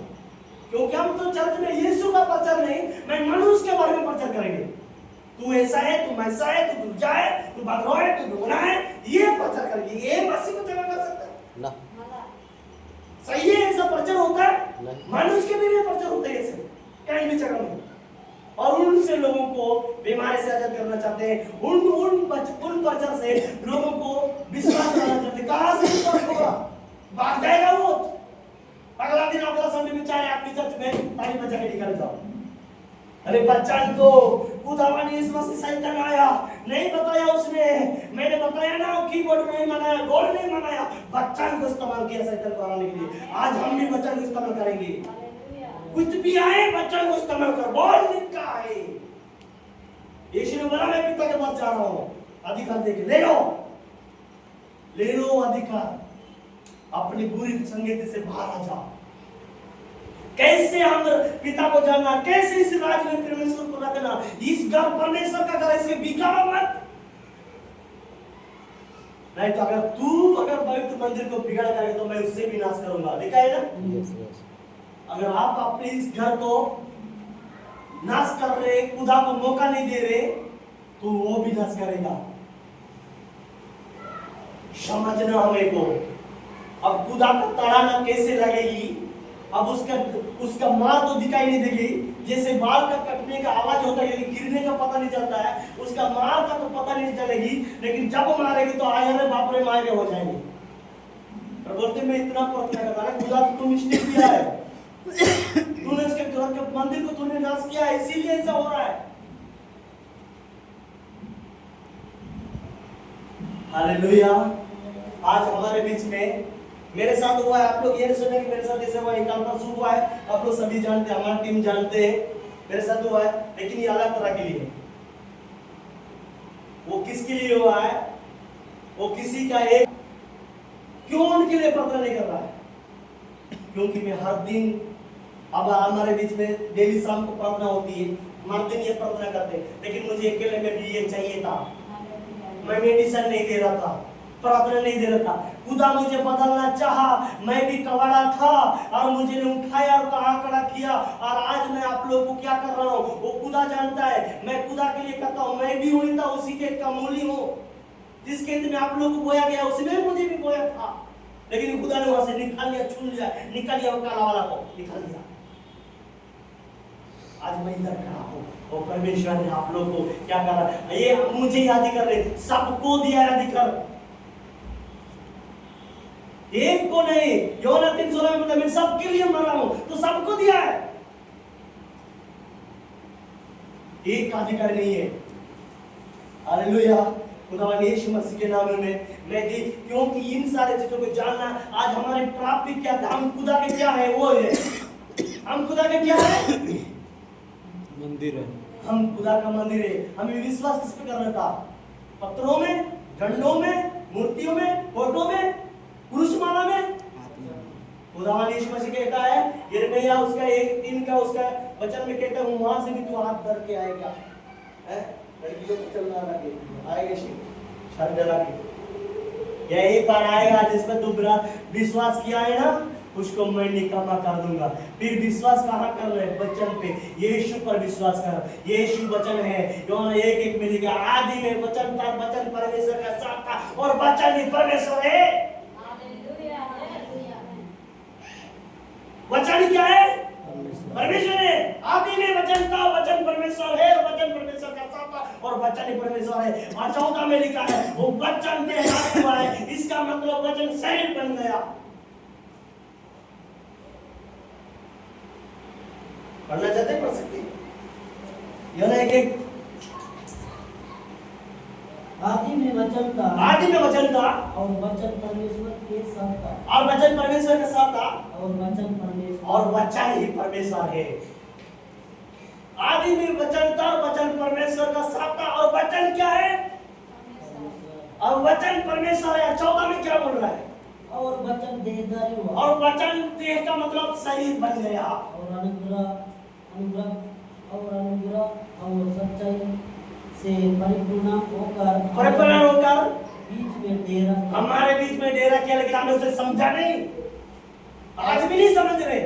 क्योंकि हम तो चर्च में यीशु का प्रचार नहीं, मैं मनुष्य के बारे में प्रचार करेंगे। तू ऐसा है, तू वैसा है, तू दूजा है, तू बगरो है, तू दुगना है, ये प्रचार करेंगे। ये मसीह को जगह कर सकता है ना, सही है? ऐसा प्रचार होता है, मनुष्य के भी प्रचार होता है ऐसे कहीं भी जगह में, और उनसे लोगों को बीमारी से आजाद करना चाहते हैं, उन प्रचार से लोगों को विश्वास करना चाहते हैं। कहां से विश्वास होगा? भाग जाएगा वो। अगला दिन अगला संडे में चाहे आप चर्च में ताली बजा के निकल जाओ, अरे बच्चन को खुदावन यीशु मसीह शैतान आया, नहीं बताया उसने, मैंने बताया ना, कीबोर्ड में नहीं मनाया, गोल नहीं मनाया, बच्चन को इस्तेमाल किया शैतान को हराने के लिए। आज हम भी बच्चन को इस्तेमाल करेंगे, कुछ भी आए बच्चन को इस्तेमाल कर, बोल निका है। यीशु ने बोला मैं पिता के पास जा रहा हूं, अधिकार देके ले लो अधिकार, अपनी बुरी संगति से बाहर आ जाओ। कैसे हम पिता को जानना, कैसे इस राज में परमेश्वर को रखना, इस घर परमेश्वर का घर, इसके बिगाड़ो मत। नहीं तो अगर पवित्र मंदिर को बिगाड़ करेगा तो मैं उससे भी नाश करूंगा, लिखा है ना। अगर आप अपने इस घर को नाश कर रहे, खुदा को मौका नहीं दे रहे, तो वो भी नाश करेगा। समझना हमें को। अब खुदा को तड़ाना कैसे लगेगी? अब उसका मार तो दिखाई नहीं देगी, जैसे बाल का कटने का आवाज होता है, गिरने का पता नहीं चलता है, उसका मार का तो पता नहीं चलेगी, लेकिन जब मारेगी तो आए रे बाप रे मारे हो जाएंगे। और बोलते मैं इतना प्रार्थना करता है, खुदा तो तुम मिस्टेक किया है, तूने इसके घर के मंदिर को तूने नाश किया है, इसीलिए ऐसा हो रहा है। हालेलुया। आज हमारे बीच में मेरे साथ हुआ है, आप लोग ये नहीं सुने कि मेरे साथ ऐसे हुआ, एक कॉन्फ्रेंस हुआ है, आप लोग सभी जानते हैं, हमारी टीम जानते हैं, मेरे साथ हुआ है, लेकिन ये अलग तरह के लिए। वो किसके लिए हुआ है? वो किसी का एक, क्यों उनके लिए प्रार्थना नहीं कर रहा है? क्योंकि मैं हर दिन, अब हमारे बीच में डेली शाम को प्रार्थना होती है, हर दिन ये प्रार्थना करते हैं, लेकिन मुझे अकेले में भी ये चाहिए था, मैं मेडिसिन नहीं दे रहा था, प्रार्थना नहीं दे रहा था। खुदा मुझे बदलना चाहा, मैं भी कवाड़ा था और मुझे ने उठाया और कहाँ खड़ा किया, और आज मैं आप लोगों को क्या कर रहा हूँ वो खुदा जानता है। मैं खुदा के लिए करता हूँ, मैं भी हुई था उसी खेत का मूली हूँ, जिस खेत में आप लोगों को बोया गया उसी में मुझे भी बोया था, लेकिन खुदा ने वहां से निकाल लिया, छून लिया, निकाल लिया, वो काला वाला को निकाल दिया। आज मैं इधर खड़ा हूँ और परमेश्वर ने आप लोगों को क्या करा, ये मुझे याद कर रहे, सबको दिया अधिकार, एक को नहीं। योना 3:16 में मैं सबके लिए मरा हूं, तो सबको दिया है, एक का अधिकार नहीं है। हालेलुया। खुदावन यीशु मसीह के नाम में मैं दी, क्योंकि इन सारे चीजों को जानना आज हमारे प्राप्ति क्या था, हम खुदा के क्या है, वो है, हम खुदा के क्या है, मंदिर है, हम खुदा का मंदिर है। हमें विश्वास किस पे करना था? पत्थरों में, झंडों में, मूर्तियों में, फोटो में, पुरुषमाला में? खुदावन यीशु मसीह कहता है, यिर्मयाह उसका 1:3 का उसका वचन में कहता है, वहां से भी तू हाथ धर के आएगा, लड़कियों को चलना लगे आएगा, शर्मिला के यही पर आएगा जिस पर तू विश्वास किया है ना, उसको मैं निकामा कर दूंगा। फिर विश्वास कहाँ कर रहे हैं? वचन पे, यीशु पर विश्वास कर। यीशु वचन है, योना 1:1 में लिखा, आदि में वचन था, वचन परमेश्वर का साथ था और वचन ही परमेश्वर है। वचन क्या है? परमेश्वर है। आदि में वचन था, वचन परमेश्वर है, वचन परमेश्वर का साथ था और वचन ही परमेश्वर है। और 14 में लिखा है, वो वचन देह हुआ है, इसका मतलब वचन शरीर बन गया। पढ़ना चाहते पढ़ सकते। योना 1:1 में वचन था आदि में वचन था और वचन परमेश्वर के साथ था और वचन परमेश्वर के साथ था और वचन परमेश्वर और वचन ही परमेश्वर है। आदि में वचन था और वचन परमेश्वर का साथ था और वचन क्या है? और वचन परमेश्वर है। 14 में क्या बोल रहा है? और वचन देहधारी हुआ और वचन देह का मतलब शरीर बन गया और अनुग्रह और सच्चाई से परिपूर्ण होकर बीच में डेरा किया। हमारे बीच में डेरा किया, लेकिन हमने उसे समझा नहीं। आज भी नहीं समझ रहे।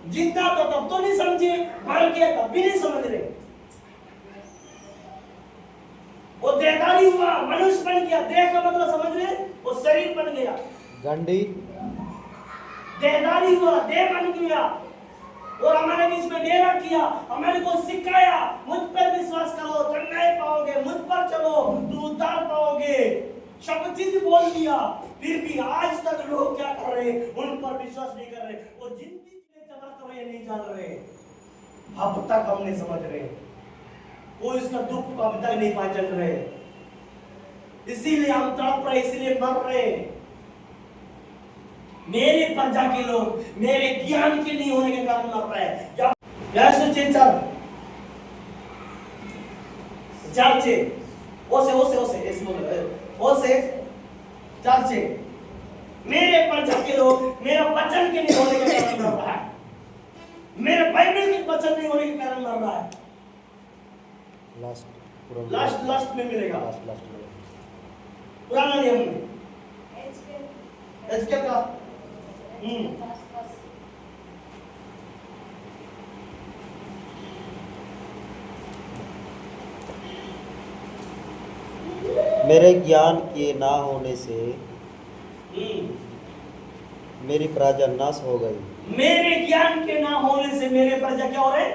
जिंदा तो तब तो नहीं समझे, मर गया तब भी नहीं समझ रहे। वो देहधारी हुआ, मनुष्य बन गया। देह का मतलब समझ रहे? वो शरीर बन गया। गंडी देहधारी हुआ, देह बन गया और हमारे बीच में डेरा किया। हमारे को सिखाया, मुझ पर विश्वास करो चंगाई पाओगे, मुझ पर चलो तो उद्धार पाओगे। सब चीज बोल दिया, फिर भी आज तक लोग क्या कर रहे? उन पर विश्वास नहीं कर रहे। वो जिंदगी में चलाते हुए नहीं जान रहे। अब तक हम नहीं समझ रहे। वो इसका दुख को अब तक नहीं पहचान रहे। इसीलिए हम तड़प रहे, इसीलिए मर रहे। मेरे प्रजा के लोग मेरे ज्ञान के नहीं होने के कारण मर रहे हैं। चर्चे चर्चे मेरे प्रजा के लोग मेरा वचन के नहीं होने के कारण मर रहा है। मेरे बाइबल के वचन नहीं होने के कारण मर रहा है। लास्ट में मिलेगा। पुराना नियम में एजकेल का मेरे ज्ञान के ना होने से मेरी प्रजा नाश हो गई। मेरे ज्ञान के ना होने से मेरे प्रजा क्या हो रहे?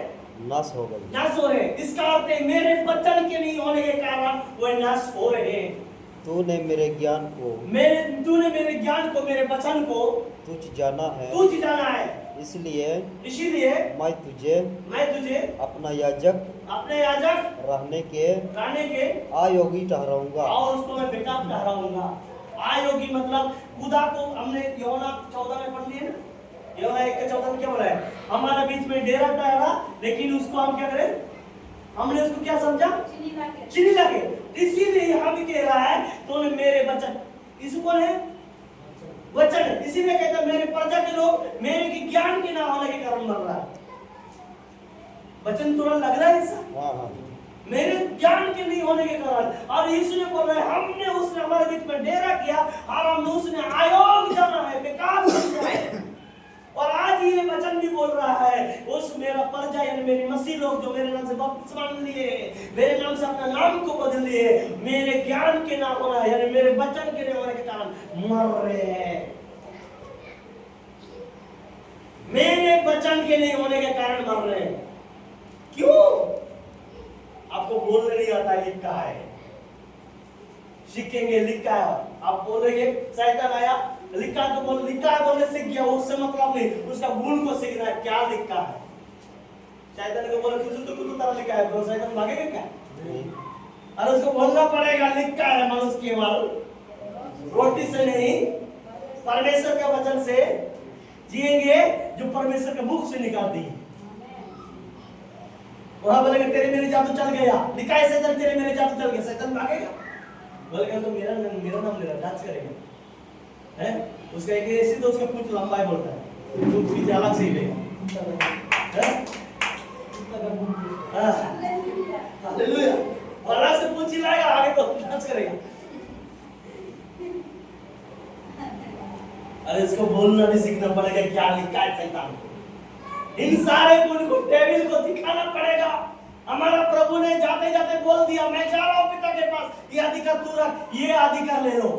नाश हो गई। नाश हो रहे। इसका अर्थ है मेरे वचन के नहीं होने के कारण वो नाश हो रहे हैं। तूने मेरे ज्ञान को मेरे वचन को तुझ जाना है। इसलिए मैं तुझे अपना याजक रहने के अयोग्य ठहराऊंगा। और उसको मैं बेटा ठहराऊंगा। अयोग्य मतलब खुदा को हमने यूहन्ना 14 में पढ़ लिया ना। यूहन्ना 1:14 में क्या बोला है? हमारे बीच में डेरा ठहरा, लेकिन उसको हम क्या करें? हमने उसको क्या समझा? चीनी लाके। इसीलिए हम भी कह रहा है तो मेरे वचन, इसको कौन है? वचन। इसीलिए कहता है मेरे प्रजा के लोग मेरे के ज्ञान के ना होने के कारण मर रहा है। वचन थोड़ा लग रहा है ऐसा? हाँ। मेरे ज्ञान के नहीं होने के कारण। और यीशु ने बोल रहा है हमने उसने हमारे बीच में डेरा किया और हमने उसने अयोग्य जाना है, बेकार समझा है। और आज ये वचन भी बोल रहा है उस मेरा प्रजा यानी मेरी मसीह लोग जो मेरे नाम से बपतिस्मा लिए, मेरे नाम से अपना नाम को बदल लिए, मेरे ज्ञान के ना होना यानी मेरे वचन के नहीं होने के कारण मर रहे हैं। मेरे वचन के नहीं होने के कारण मर रहे हैं। क्यों? आपको बोलने नहीं आता है, लिखा है। सीखेंगे, लिखा है। आप बोलेंगे शैतान आया, लिखा है तो लिखा है बोलने से क्या? उससे मतलब नहीं, उसका गुण को सीखना है। क्या लिखा है? शैतान को बोले कुछ तरह लिखा है तो शैतान भागेगा क्या? अरे उसको बोलना पड़ेगा, लिखा है। मनुष्य केवल रोटी से नहीं परमेश्वर के वचन से जिएंगे जो परमेश्वर के मुख से निकालती है। वहां बोलेगा तेरे मेरे जादू चल गया, लिखा है शैतान तेरे मेरे जादू चल गया, शैतान भागेगा? बोलेगा तो मेरा नाम ले रहा, जांच करेगा है उसका एक ऐसे तो उसका कुछ लंबा है बोलता है, कुछ भी अलग से ही लेगा हालेलुया। अलग से पूछ ही लाएगा, आगे तो जांच करेगा। अरे इसको बोलना भी सीखना पड़ेगा क्या लिखा है शैतान को। इन सारे गुण को टेबल को दिखाना पड़ेगा। हमारा प्रभु ने जाते जाते बोल दिया मैं जा रहा हूं पिता के पास, ये अधिकार तू रख, ये अधिकार ले लो।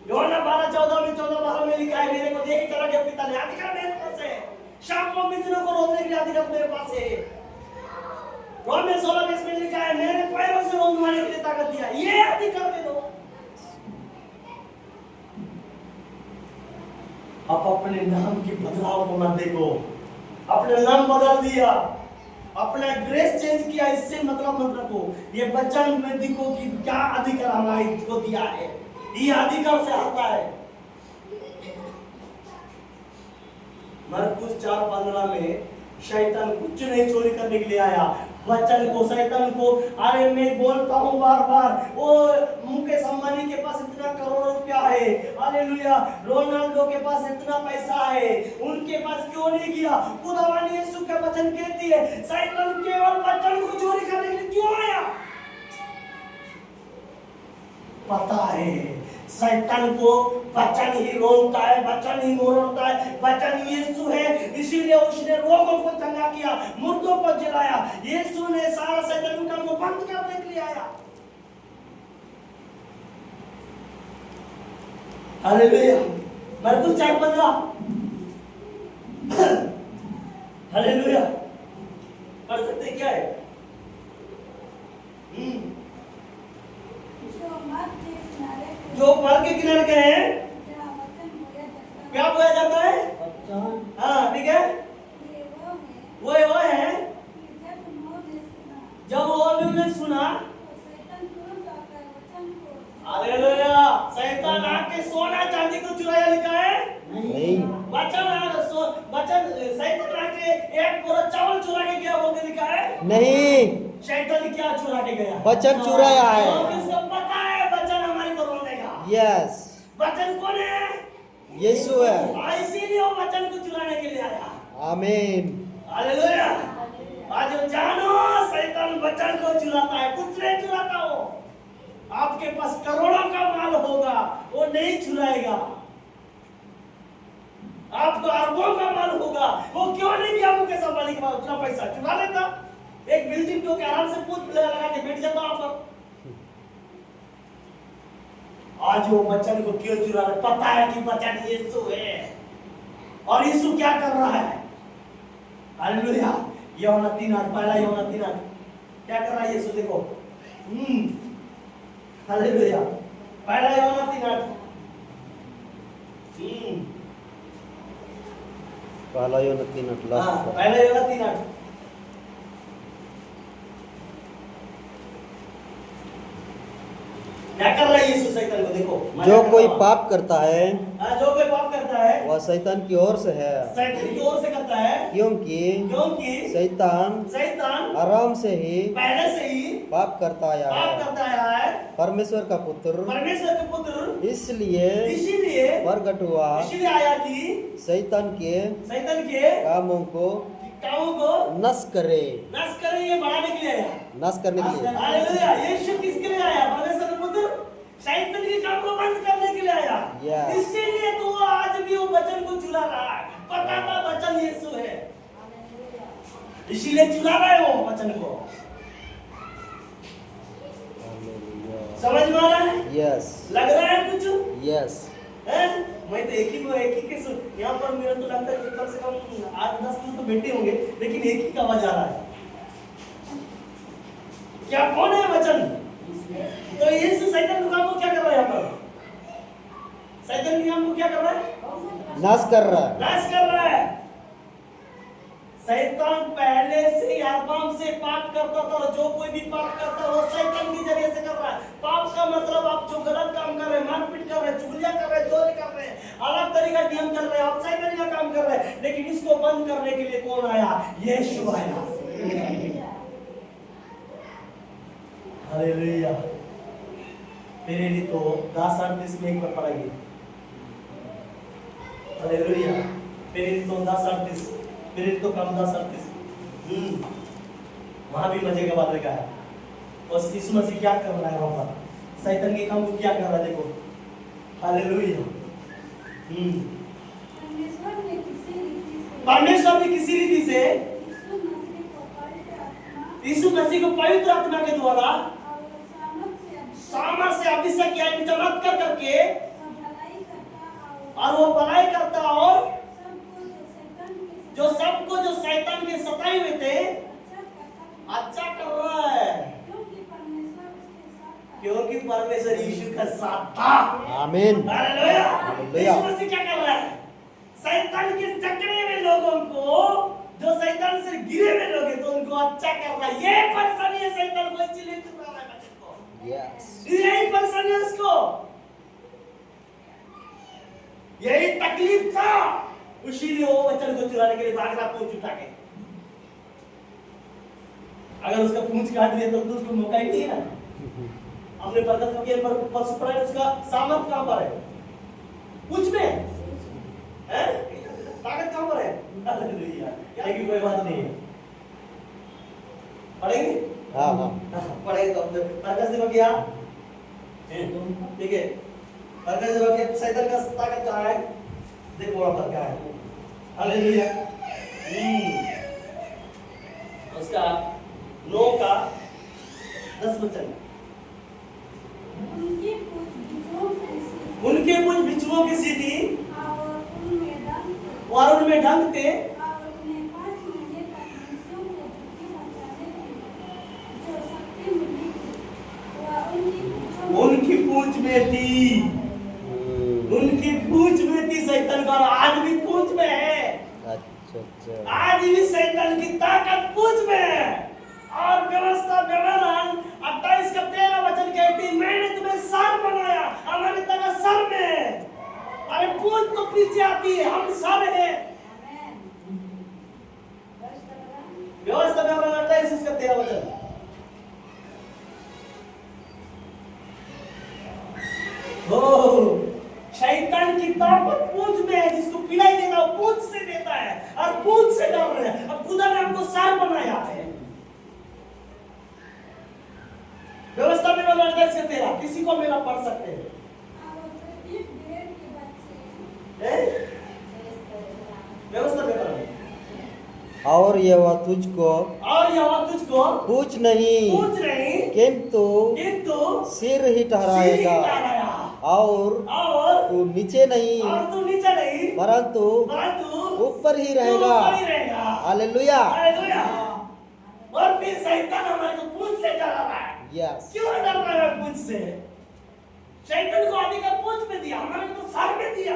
यूहन्ना 12:14 में 14:12 में लिखा है मेरे को देख कर के पिता ने अधिकार मेरे पास है, शाम को मित्रों को रोकने के लिए अधिकार मेरे पास है। रोमे 16:20 में लिखा है मेरे पैरों से रोकने के लिए ताकत दिया, ये अधिकार ले लो। आप अपने नाम के बदलाव को मत देखो, अपने नाम बदल दिया, अपना ड्रेस चेंज किया, इससे मतलब को ये वचन में देखो कि क्या अधिकार हमारे को दिया है, ये अधिकार से आता है। मरकुस 4:15 में शैतान कुछ नहीं चोरी करने के लिए आया, वचन को, शैतान को। अरे मैं बोलता हूँ बार बार, वो मुकेश अंबानी के पास इतना करोड़ रुपया है, हालेलुया, रोनाल्डो के पास इतना पैसा है, उनके पास क्यों नहीं किया? खुदावंद यीशु का वचन कहती है शैतान केवल वचन को चोरी करने के लिए क्यों आया? पता है शैतान को वचन ही रोकता है, वचन ही मोड़ता है, वचन यीशु है। इसीलिए उसने रोगों को चंगा किया, मुर्दों को जिलाया। यीशु ने सारा शैतान का को बंद करने के लिए आया। हालेलुया। मरकुस 4:15 हालेलुया। पढ़ सकते क्या है? जो मर के किनारे के हैं क्या बोया जाता है? हाँ ठीक है, वो है जब उन्होंने सुना, हालेलुया, शैतान आके सोना चांदी को चुराया, लिखा है नहीं। वचन शैतान आके एक बोरा चावल चुरा के गया, बोल के लिखा है नहीं, शैतान क्या चुरा के गया? वचन चुराया है। किसको पता है वचन हमारी को रोने का? यस, वचन कौन है? यीशु है। इसीलिए वो वचन को चुराने के लिए आया। आमीन। हालेलुया। आज जानो शैतान वचन को चुराता है, कुछ नहीं चुराता। वो आपके पास करोड़ों का माल होगा, वो नहीं चुराएगा। आपको अरबों का माल होगा, वो क्यों नहीं दिया? मुकेश अंबानी के पास उतना पैसा चुरा लेता, एक बिल्डिंग तो आराम से पूछ लगा के बैठ जाता वहां पर। आज वो वचन को क्यों चुरा रहा? पता है कि वचन यीशु है, और यीशु क्या कर रहा है? हालेलुया। यूहन्ना 3:8, पहला यूहन्ना 3:8 क्या कर रहा है यीशु? देखो, हालेलुया, पहला यूहन्ना 3:8। पहला यूहन्ना 3:8 लास्ट। पहला यूहन्ना 3:8 क्या कर रहा है यीशु शैतान को? देखो, जो कोई पाप करता है, जो कोई पाप करता है वह शैतान की ओर से है, शैतान की ओर से करता है। क्योंकि शैतान आराम से ही पहले से ही पाप करता आया है, परमेश्वर का पुत्र इसलिए प्रकट हुआ, इसीलिए आया कि शैतान के कामों को नष्ट करे, ये बढ़ाने के लिए आया, नष्ट करने के लिए। हालेलुया। यीशु किसके लिए आया? परमेश्वर का पुत्र शैतान के काम को बंद करने के लिए आया। Yes. इसीलिए तो वो आज भी वो वचन को चुरा रहा है। पता था वचन यीशु है, इसीलिए चुरा रहा है वो वचन को। समझ में आ रहा है? यस। लग रहा है कुछ? यस। मैं तो एक ही के यहाँ पर मेरा तो लगता है कि कम से कम 8-10 लोग तो बैठे होंगे, लेकिन एक ही का आवाज आ रहा है। क्या कौन है वचन? तो यीशु शैतान के काम को क्या कर रहा है? यहाँ पर शैतान के काम को क्या कर रहा है? नाश कर रहा है। शैतान पहले से ही आराम से पाप करता था, और जो कोई भी पाप करता है वो शैतान की जरिए से कर रहा है। पाप का मतलब आप जो गलत काम कर रहे हैं, मारपीट कर रहे हैं, चुगलियां कर रहे हैं, चोरी कर रहे हैं, अलग तरीका नियम कर रहे हैं, आप शैतान का काम कर रहे हैं। लेकिन इसको बंद करने के लिए कौन आया? यीशु आया। हालेलुया। मेरे लिए तो 10:38 में एक बार पढ़ेंगे। हालेलुया। मेरे लिए तो 10:38, मेरे तो कम 10:38। वहां भी मजे का बात लिखा है। और यीशु मसीह क्या कर रहा है वहां पर? शैतान के काम को क्या कर रहा है? देखो, हालेलुया। परमेश्वर ने किसी रीति से यीशु मसीह को पवित्र आत्मा के द्वारा सामर्थ से अभिषेक किया, चमत्कार करके, और वो भलाई करता, और जो सबको जो शैतान के सताए हुए थे अच्छा कर रहा है, क्योंकि परमेश्वर यीशु का साथ था। आमीन। हालेलुया। यीशु मसीह क्या कर रहा है? शैतान के चक्रे में लोगों को जो शैतान से गिरे हुए लोग हैं तो उनको अच्छा कर रहा है। ये परेशानी है शैतान को, इसलिए चुरा रहा है बच्चे को। Yes. यही परेशानी है उसको, यही तकलीफ था, इसीलिए वो बच्चन को चुराने के लिए भाग रहा पूंछ उठा के। अगर उसका पूंछ काट दिया तो उसको मौका ही नहीं है ना। हमने बरकत के पर परसों पढ़ा है, उसका सामर्थ कहां पर है? पूंछ में है, ताकत कहां पर है? हालेलुया, क्या की कोई बात नहीं है। पढ़ेंगे? हाँ हाँ। पढ़ेंगे तो बरकत से बगिया ठीक है। बरकत से बगिया शैतान का ताकत कहां है? देखो वहां पर क्या है। हालेलुया। उसका 9 का 10 वचन, उनके कुछ बिच्छुओं की सी थी और उनमें डंक थे, उनकी पूंछ में थी, उनकी पूंछ में थी शैतान का, आज भी पूंछ में है। अच्छा अच्छा। आज भी शैतान की ताकत पूंछ में है। और व्यवस्था व्यवहार 28 का 13 वचन कहती है, मैंने तुम्हें सर बनाया, हमारी तरह सर में है। अरे पूंछ तो पीछे आती है, हम सर है। व्यवस्था व्यवहार 28 का 13 वचन। शैतान की ताकत पूंछ में है, जिसको पिलाई देता है पूंछ से देता है और पूंछ से डर रहे हैं। अब खुदा ने हमको सर बनाया है। व्यवस्था में वाला 28 से 13 किसी को मेरा पढ़ सकते हैं? व्यवस्था में वाला और यह तुझको पूछ नहीं किंतु सिर ही ठहराएगा, और तू नीचे नहीं परंतु ऊपर ही रहेगा। हालेलुया। और फिर शैतान हमारे को पूंछ से डरा रहा है। यस। क्यों डर रहा है पूंछ से? शैतान को अधिकार पूंछ में दिया, हमारे को तो सर में दिया,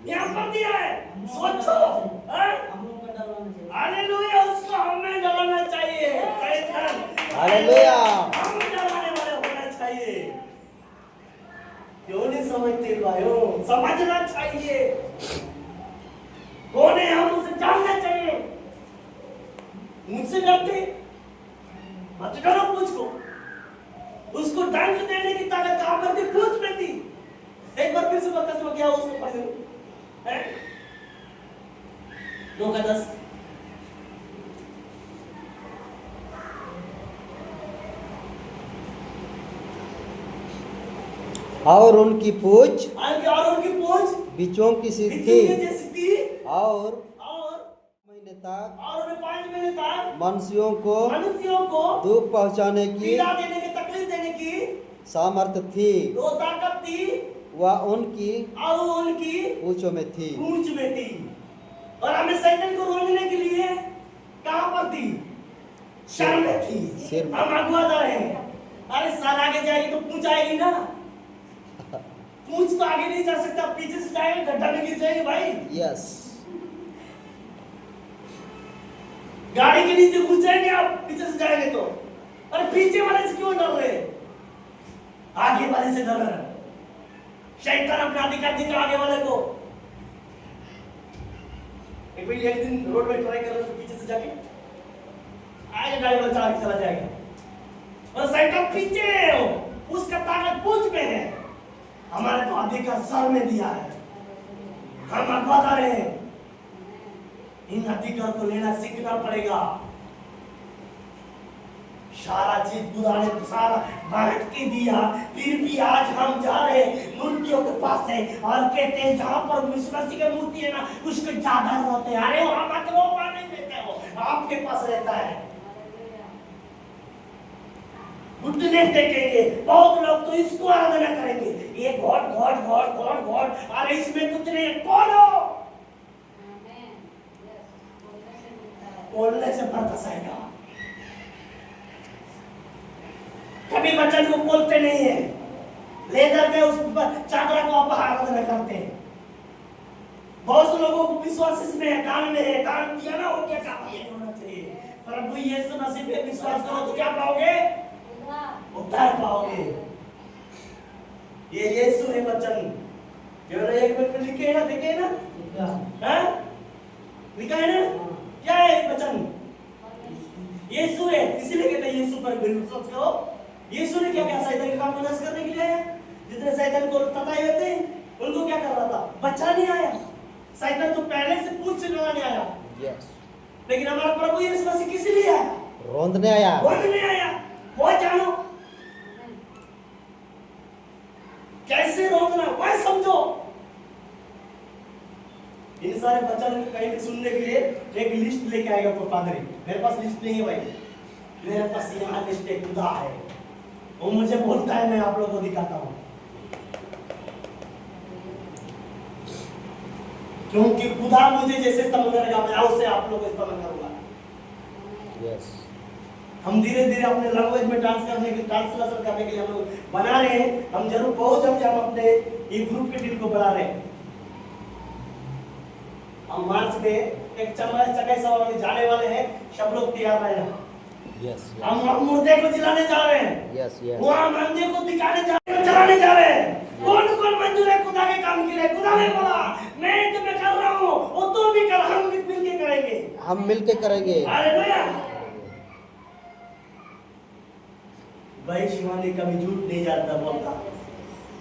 यहाँ पर दिया है। सोचो, हालेलुया, उसको हमें डराना चाहिए। शैतान हालेलुया, हम डराने वाले होना चाहिए। क्यों नहीं समझते भाइयों? समझना चाहिए। कौन है हम, उसे जानना चाहिए। मुझसे डरते मत डरो पूंछ को। उसको डंक देने की ताकत कहां पर थी? पूंछ में थी। एक बार फिर से बरकत में गया, उसको पढ़ दो। 2 का 10। और उनकी पूंछ बिच्छुओं की सी थी, जैसी थी, और महीने तक और उन्हें 5 महीने तक मनुष्यों को दुख पहुंचाने की, पीड़ा देने की, तकलीफ देने की सामर्थ्य थी। वो ताकत थी, वह उनकी और वो उनकी पूंछों में थी। पूंछ में थी। और हमें शैतान को रोकने के लिए कहां पर थी? सर में थी। सिर में। हम अगुवादार हैं। अरे सर आगे जाएगी तो पूंछ आएगी ना। पूंछ तो आगे नहीं जा सकता, पीछे से जाएंगे गड्ढा में गिर जाएंगे भाई। यस। गाड़ी के नीचे घुस जाएंगे आप, पीछे से जाएंगे तो। अरे पीछे वाले से क्यों डर रहे? आगे वाले से डर रहे। शैतान अपना अधिकार दिखा आगे वाले को। एक दिन रोड में ट्राई कर रहे, तो पीछे से जाके आगे गाड़ी वाला चला जाएगा। और शैतान पीछे है, उसका ताकत पूंछ में है। हमारे तो अधिकार सर में दिया है। हम अगुवादार हैं। इन अधिकार को लेना सीखना पड़ेगा। सारा चीज खुदा ने सारा बांट के दिया, फिर भी आज हम जा रहे मूर्तियों के पास है और कहते हैं जहां पर विश्वासी की मूर्ति है ना, उसके ज्यादा रोते हैं। अरे वहां मत रो, वहां नहीं देते हो, आपके पास रहता है। घुटने टेकेंगे, बहुत लोग तो इसको आराधना करेंगे, ये God God God God God. अरे इसमें कुछ नहीं, बोलो, बोलने से बरकत आएगा। कभी बच्चन को बोलते नहीं है, ले जाके उस चादर को आप आराधना करते हैं। बहुत से लोगों को विश्वास इसमें है, दान में है, दान दिया ना वो क्या काम नहीं होना चाहिए। प्रभु यीशु मसीह पे विश्वास करो तो क्या पाओगे? उद्धार पाओगे। ये यीशु है वचन, केवल एक मिनट में लिखे ना, देखे ना, हाँ लिखा है ना, क्या है वचन? यीशु है, इसीलिए कहते हैं यीशु पर विश्वास करो। यीशु ने क्या किया? शैतान के काम को नष्ट करने के लिए आया। जितने शैतान को सताए हुए थे उनको क्या कर रहा था? बचाने आया। शैतान तो पहले से पूछ चुनाने आया, यस, लेकिन हमारा प्रभु यीशु मसीह किस लिए आया? रोंदने आया। रोंदने आया। वो जानो कैसे रोकना, वह समझो। इन सारे वचन को कहीं भी सुनने के लिए एक लिस्ट लेके आएगा तो पादरी। मेरे पास लिस्ट नहीं है भाई, मेरे पास यहाँ लिस्ट एक खुदा है, वो मुझे बोलता है, मैं आप लोगों को दिखाता हूँ। क्योंकि खुदा मुझे जैसे इस्तेमाल करेगा मैं उससे आप लोगों को इस्तेमाल करूंगा। यस, हम धीरे धीरे अपने लैंग्वेज में ट्रांसलेशन करने के लिए हम लोग बना रहे हैं। हम जरूर बहुत जल्द हम अपने ये ग्रुप के टीम को बढ़ा रहे हैं। हम मार्च में एक चकाई सभा में जाने वाले हैं, सब लोग तैयार रहना। यस, हम मुर्दे को जिलाने जा रहे हैं, यस, यस, वहाँ मंदिर को दिखाने जा रहे हैं, चलाने जा रहे हैं। कौन कौन मंजूर है खुदा के काम के लिए? खुदा ने बोला मैं तुम्हें कर रहा हूँ, वो तो भी कर, हम भी मिलके करेंगे। हम मिलके करेंगे। हालेलुया। भाई शिवानी कभी झूठ नहीं जानता बोलता,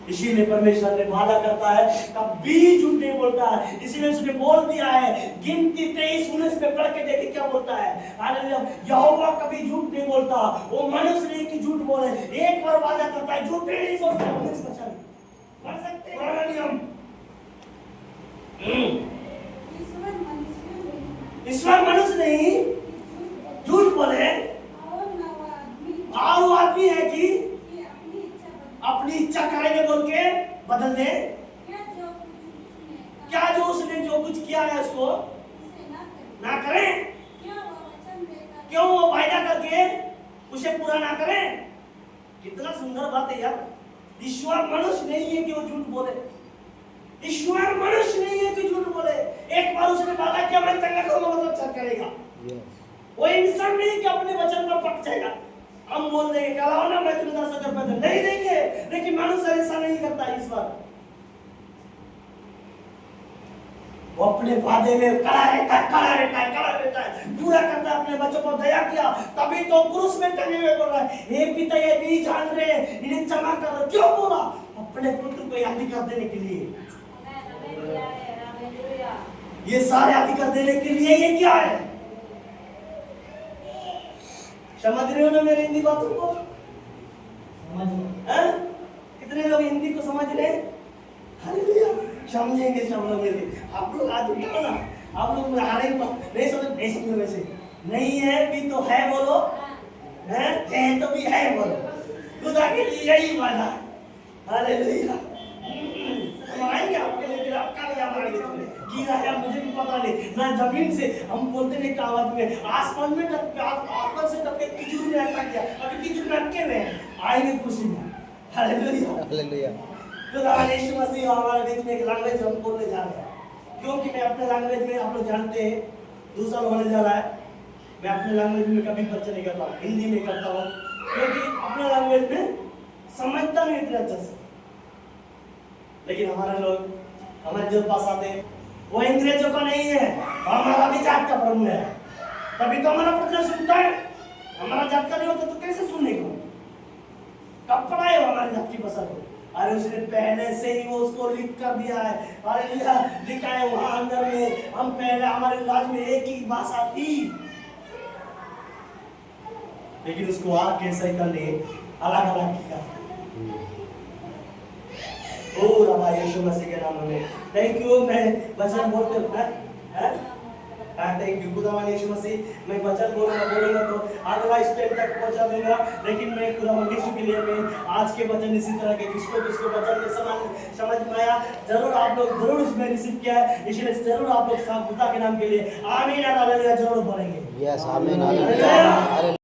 इसीलिए परमेश्वर ने वादा करता है कभी झूठ नहीं बोलता है। इसीलिए उसने बोल दिया है, गिनती 23:19 पे पढ़ के देखिए क्या बोलता है। हालेलुया। यहोवा कभी झूठ नहीं बोलता, वो मनुष्य नहीं कि झूठ बोले। एक बार वादा करता है, झूठ नहीं बोलता। 19 पढ़ सकते हैं पुराना नियम। ईश्वर मनुष्य नहीं झूठ बोले, और वो आदमी है कि अपनी इच्छा करेंगे बोल के बदल दे। क्या जो उसने जो कुछ किया है उसको ना करें? क्यों वो वायदा करके उसे पूरा ना करें? कितना सुंदर बात है यार। ईश्वर मनुष्य नहीं है कि वो झूठ बोले। ईश्वर मनुष्य नहीं है कि झूठ बोले। एक बार उसने वादा किया मैं चंगा करूंगा, मतलब अच्छा करेगा। वो इंसान नहीं कि अपने वचन पर पक जाएगा। हम बोल देंगे कल आओ ना मैं तुम्हें 10,000 रुपए नहीं देंगे, लेकिन मनुष्य ऐसा नहीं करता। इस बार वो अपने वादे में कड़ा रहता है, पूरा करता है। अपने बच्चों पर दया किया, तभी तो क्रूस में टंगे हुए बोल रहा है हे पिता ये नहीं जान रहे, इन्हें क्षमा कर। क्यों बोला? अपने पुत्र को अधिकार देने के लिए। ये सारे अधिकार देने के लिए। ये क्या है? समझ रहे हो ना मेरी हिंदी बातों को? कितने लोग हिंदी को समझ रहे हैं? हालेलुया। समझेंगे सब लोग मिलके। आप लोग आज उठाओ ना, आप लोग आ रहे नहीं समझ वैसे नहीं है भी तो है बोलो, है तो भी है बोलो। खुदा के लिए यही वादा है। हालेलुया। हम आएंगे आपके लिए, फिर आपका भी आएंगे। गिरा है मुझे भी पता नहीं ना, जमीन से हम बोलते नहीं कहावत में, आसमान में आसमान से टपके खिचड़ी में अटक गया, अभी खिचड़ी में अटके हुए हैं, आएंगे खुशी में। हालेलुया। हालेलुया। खुदा यीशु मसीह हमारे बीच में एक लैंग्वेज हम बोलने जा रहे हैं। क्योंकि मैं अपने लैंग्वेज में, आप लोग जानते हैं 2 साल होने जा रहा है, मैं अपने लैंग्वेज में कभी परिचय नहीं करता हूँ, हिंदी में करता हूँ। क्योंकि अपने लैंग्वेज में समझता नहीं इतना अच्छा से। लेकिन हमारे लोग हमारे जो पास आते हैं वो अंग्रेजों का नहीं है, हमारा भी जात का प्रभु है। तभी तो हमारा प्रचार सुनता है। हमारा जात का नहीं होता तो कैसे सुनेगा? कब पढ़ाए हो हमारे जात की भाषा को? अरे उसने पहले से ही वो उसको लिख कर दिया है। अरे लिखा है वहां अंदर में, हम पहले हमारे राज्य में एक ही भाषा थी, लेकिन उसको आके शैतान ने अलग अलग किया। ओ रबा यीशु मसीह के नाम में थैंक यू। मैं वचन बोलते थैंक यू खुदावन यीशु मसीह। मैं वचन बोलूंगा तो अगला स्टेप तक पहुंचा दूंगा, लेकिन मैं खुदावन यीशु के लिए मैं आज के वचन इसी तरह के किसको वचन में समझ में आया, जरूर आप लोग जरूर इसमें रिसीव किया है, इसलिए जरूर आप लोग खुदा के नाम के लिए आमीन हालेलुया जरूर बोलेंगे। यस, आमीन हालेलुया।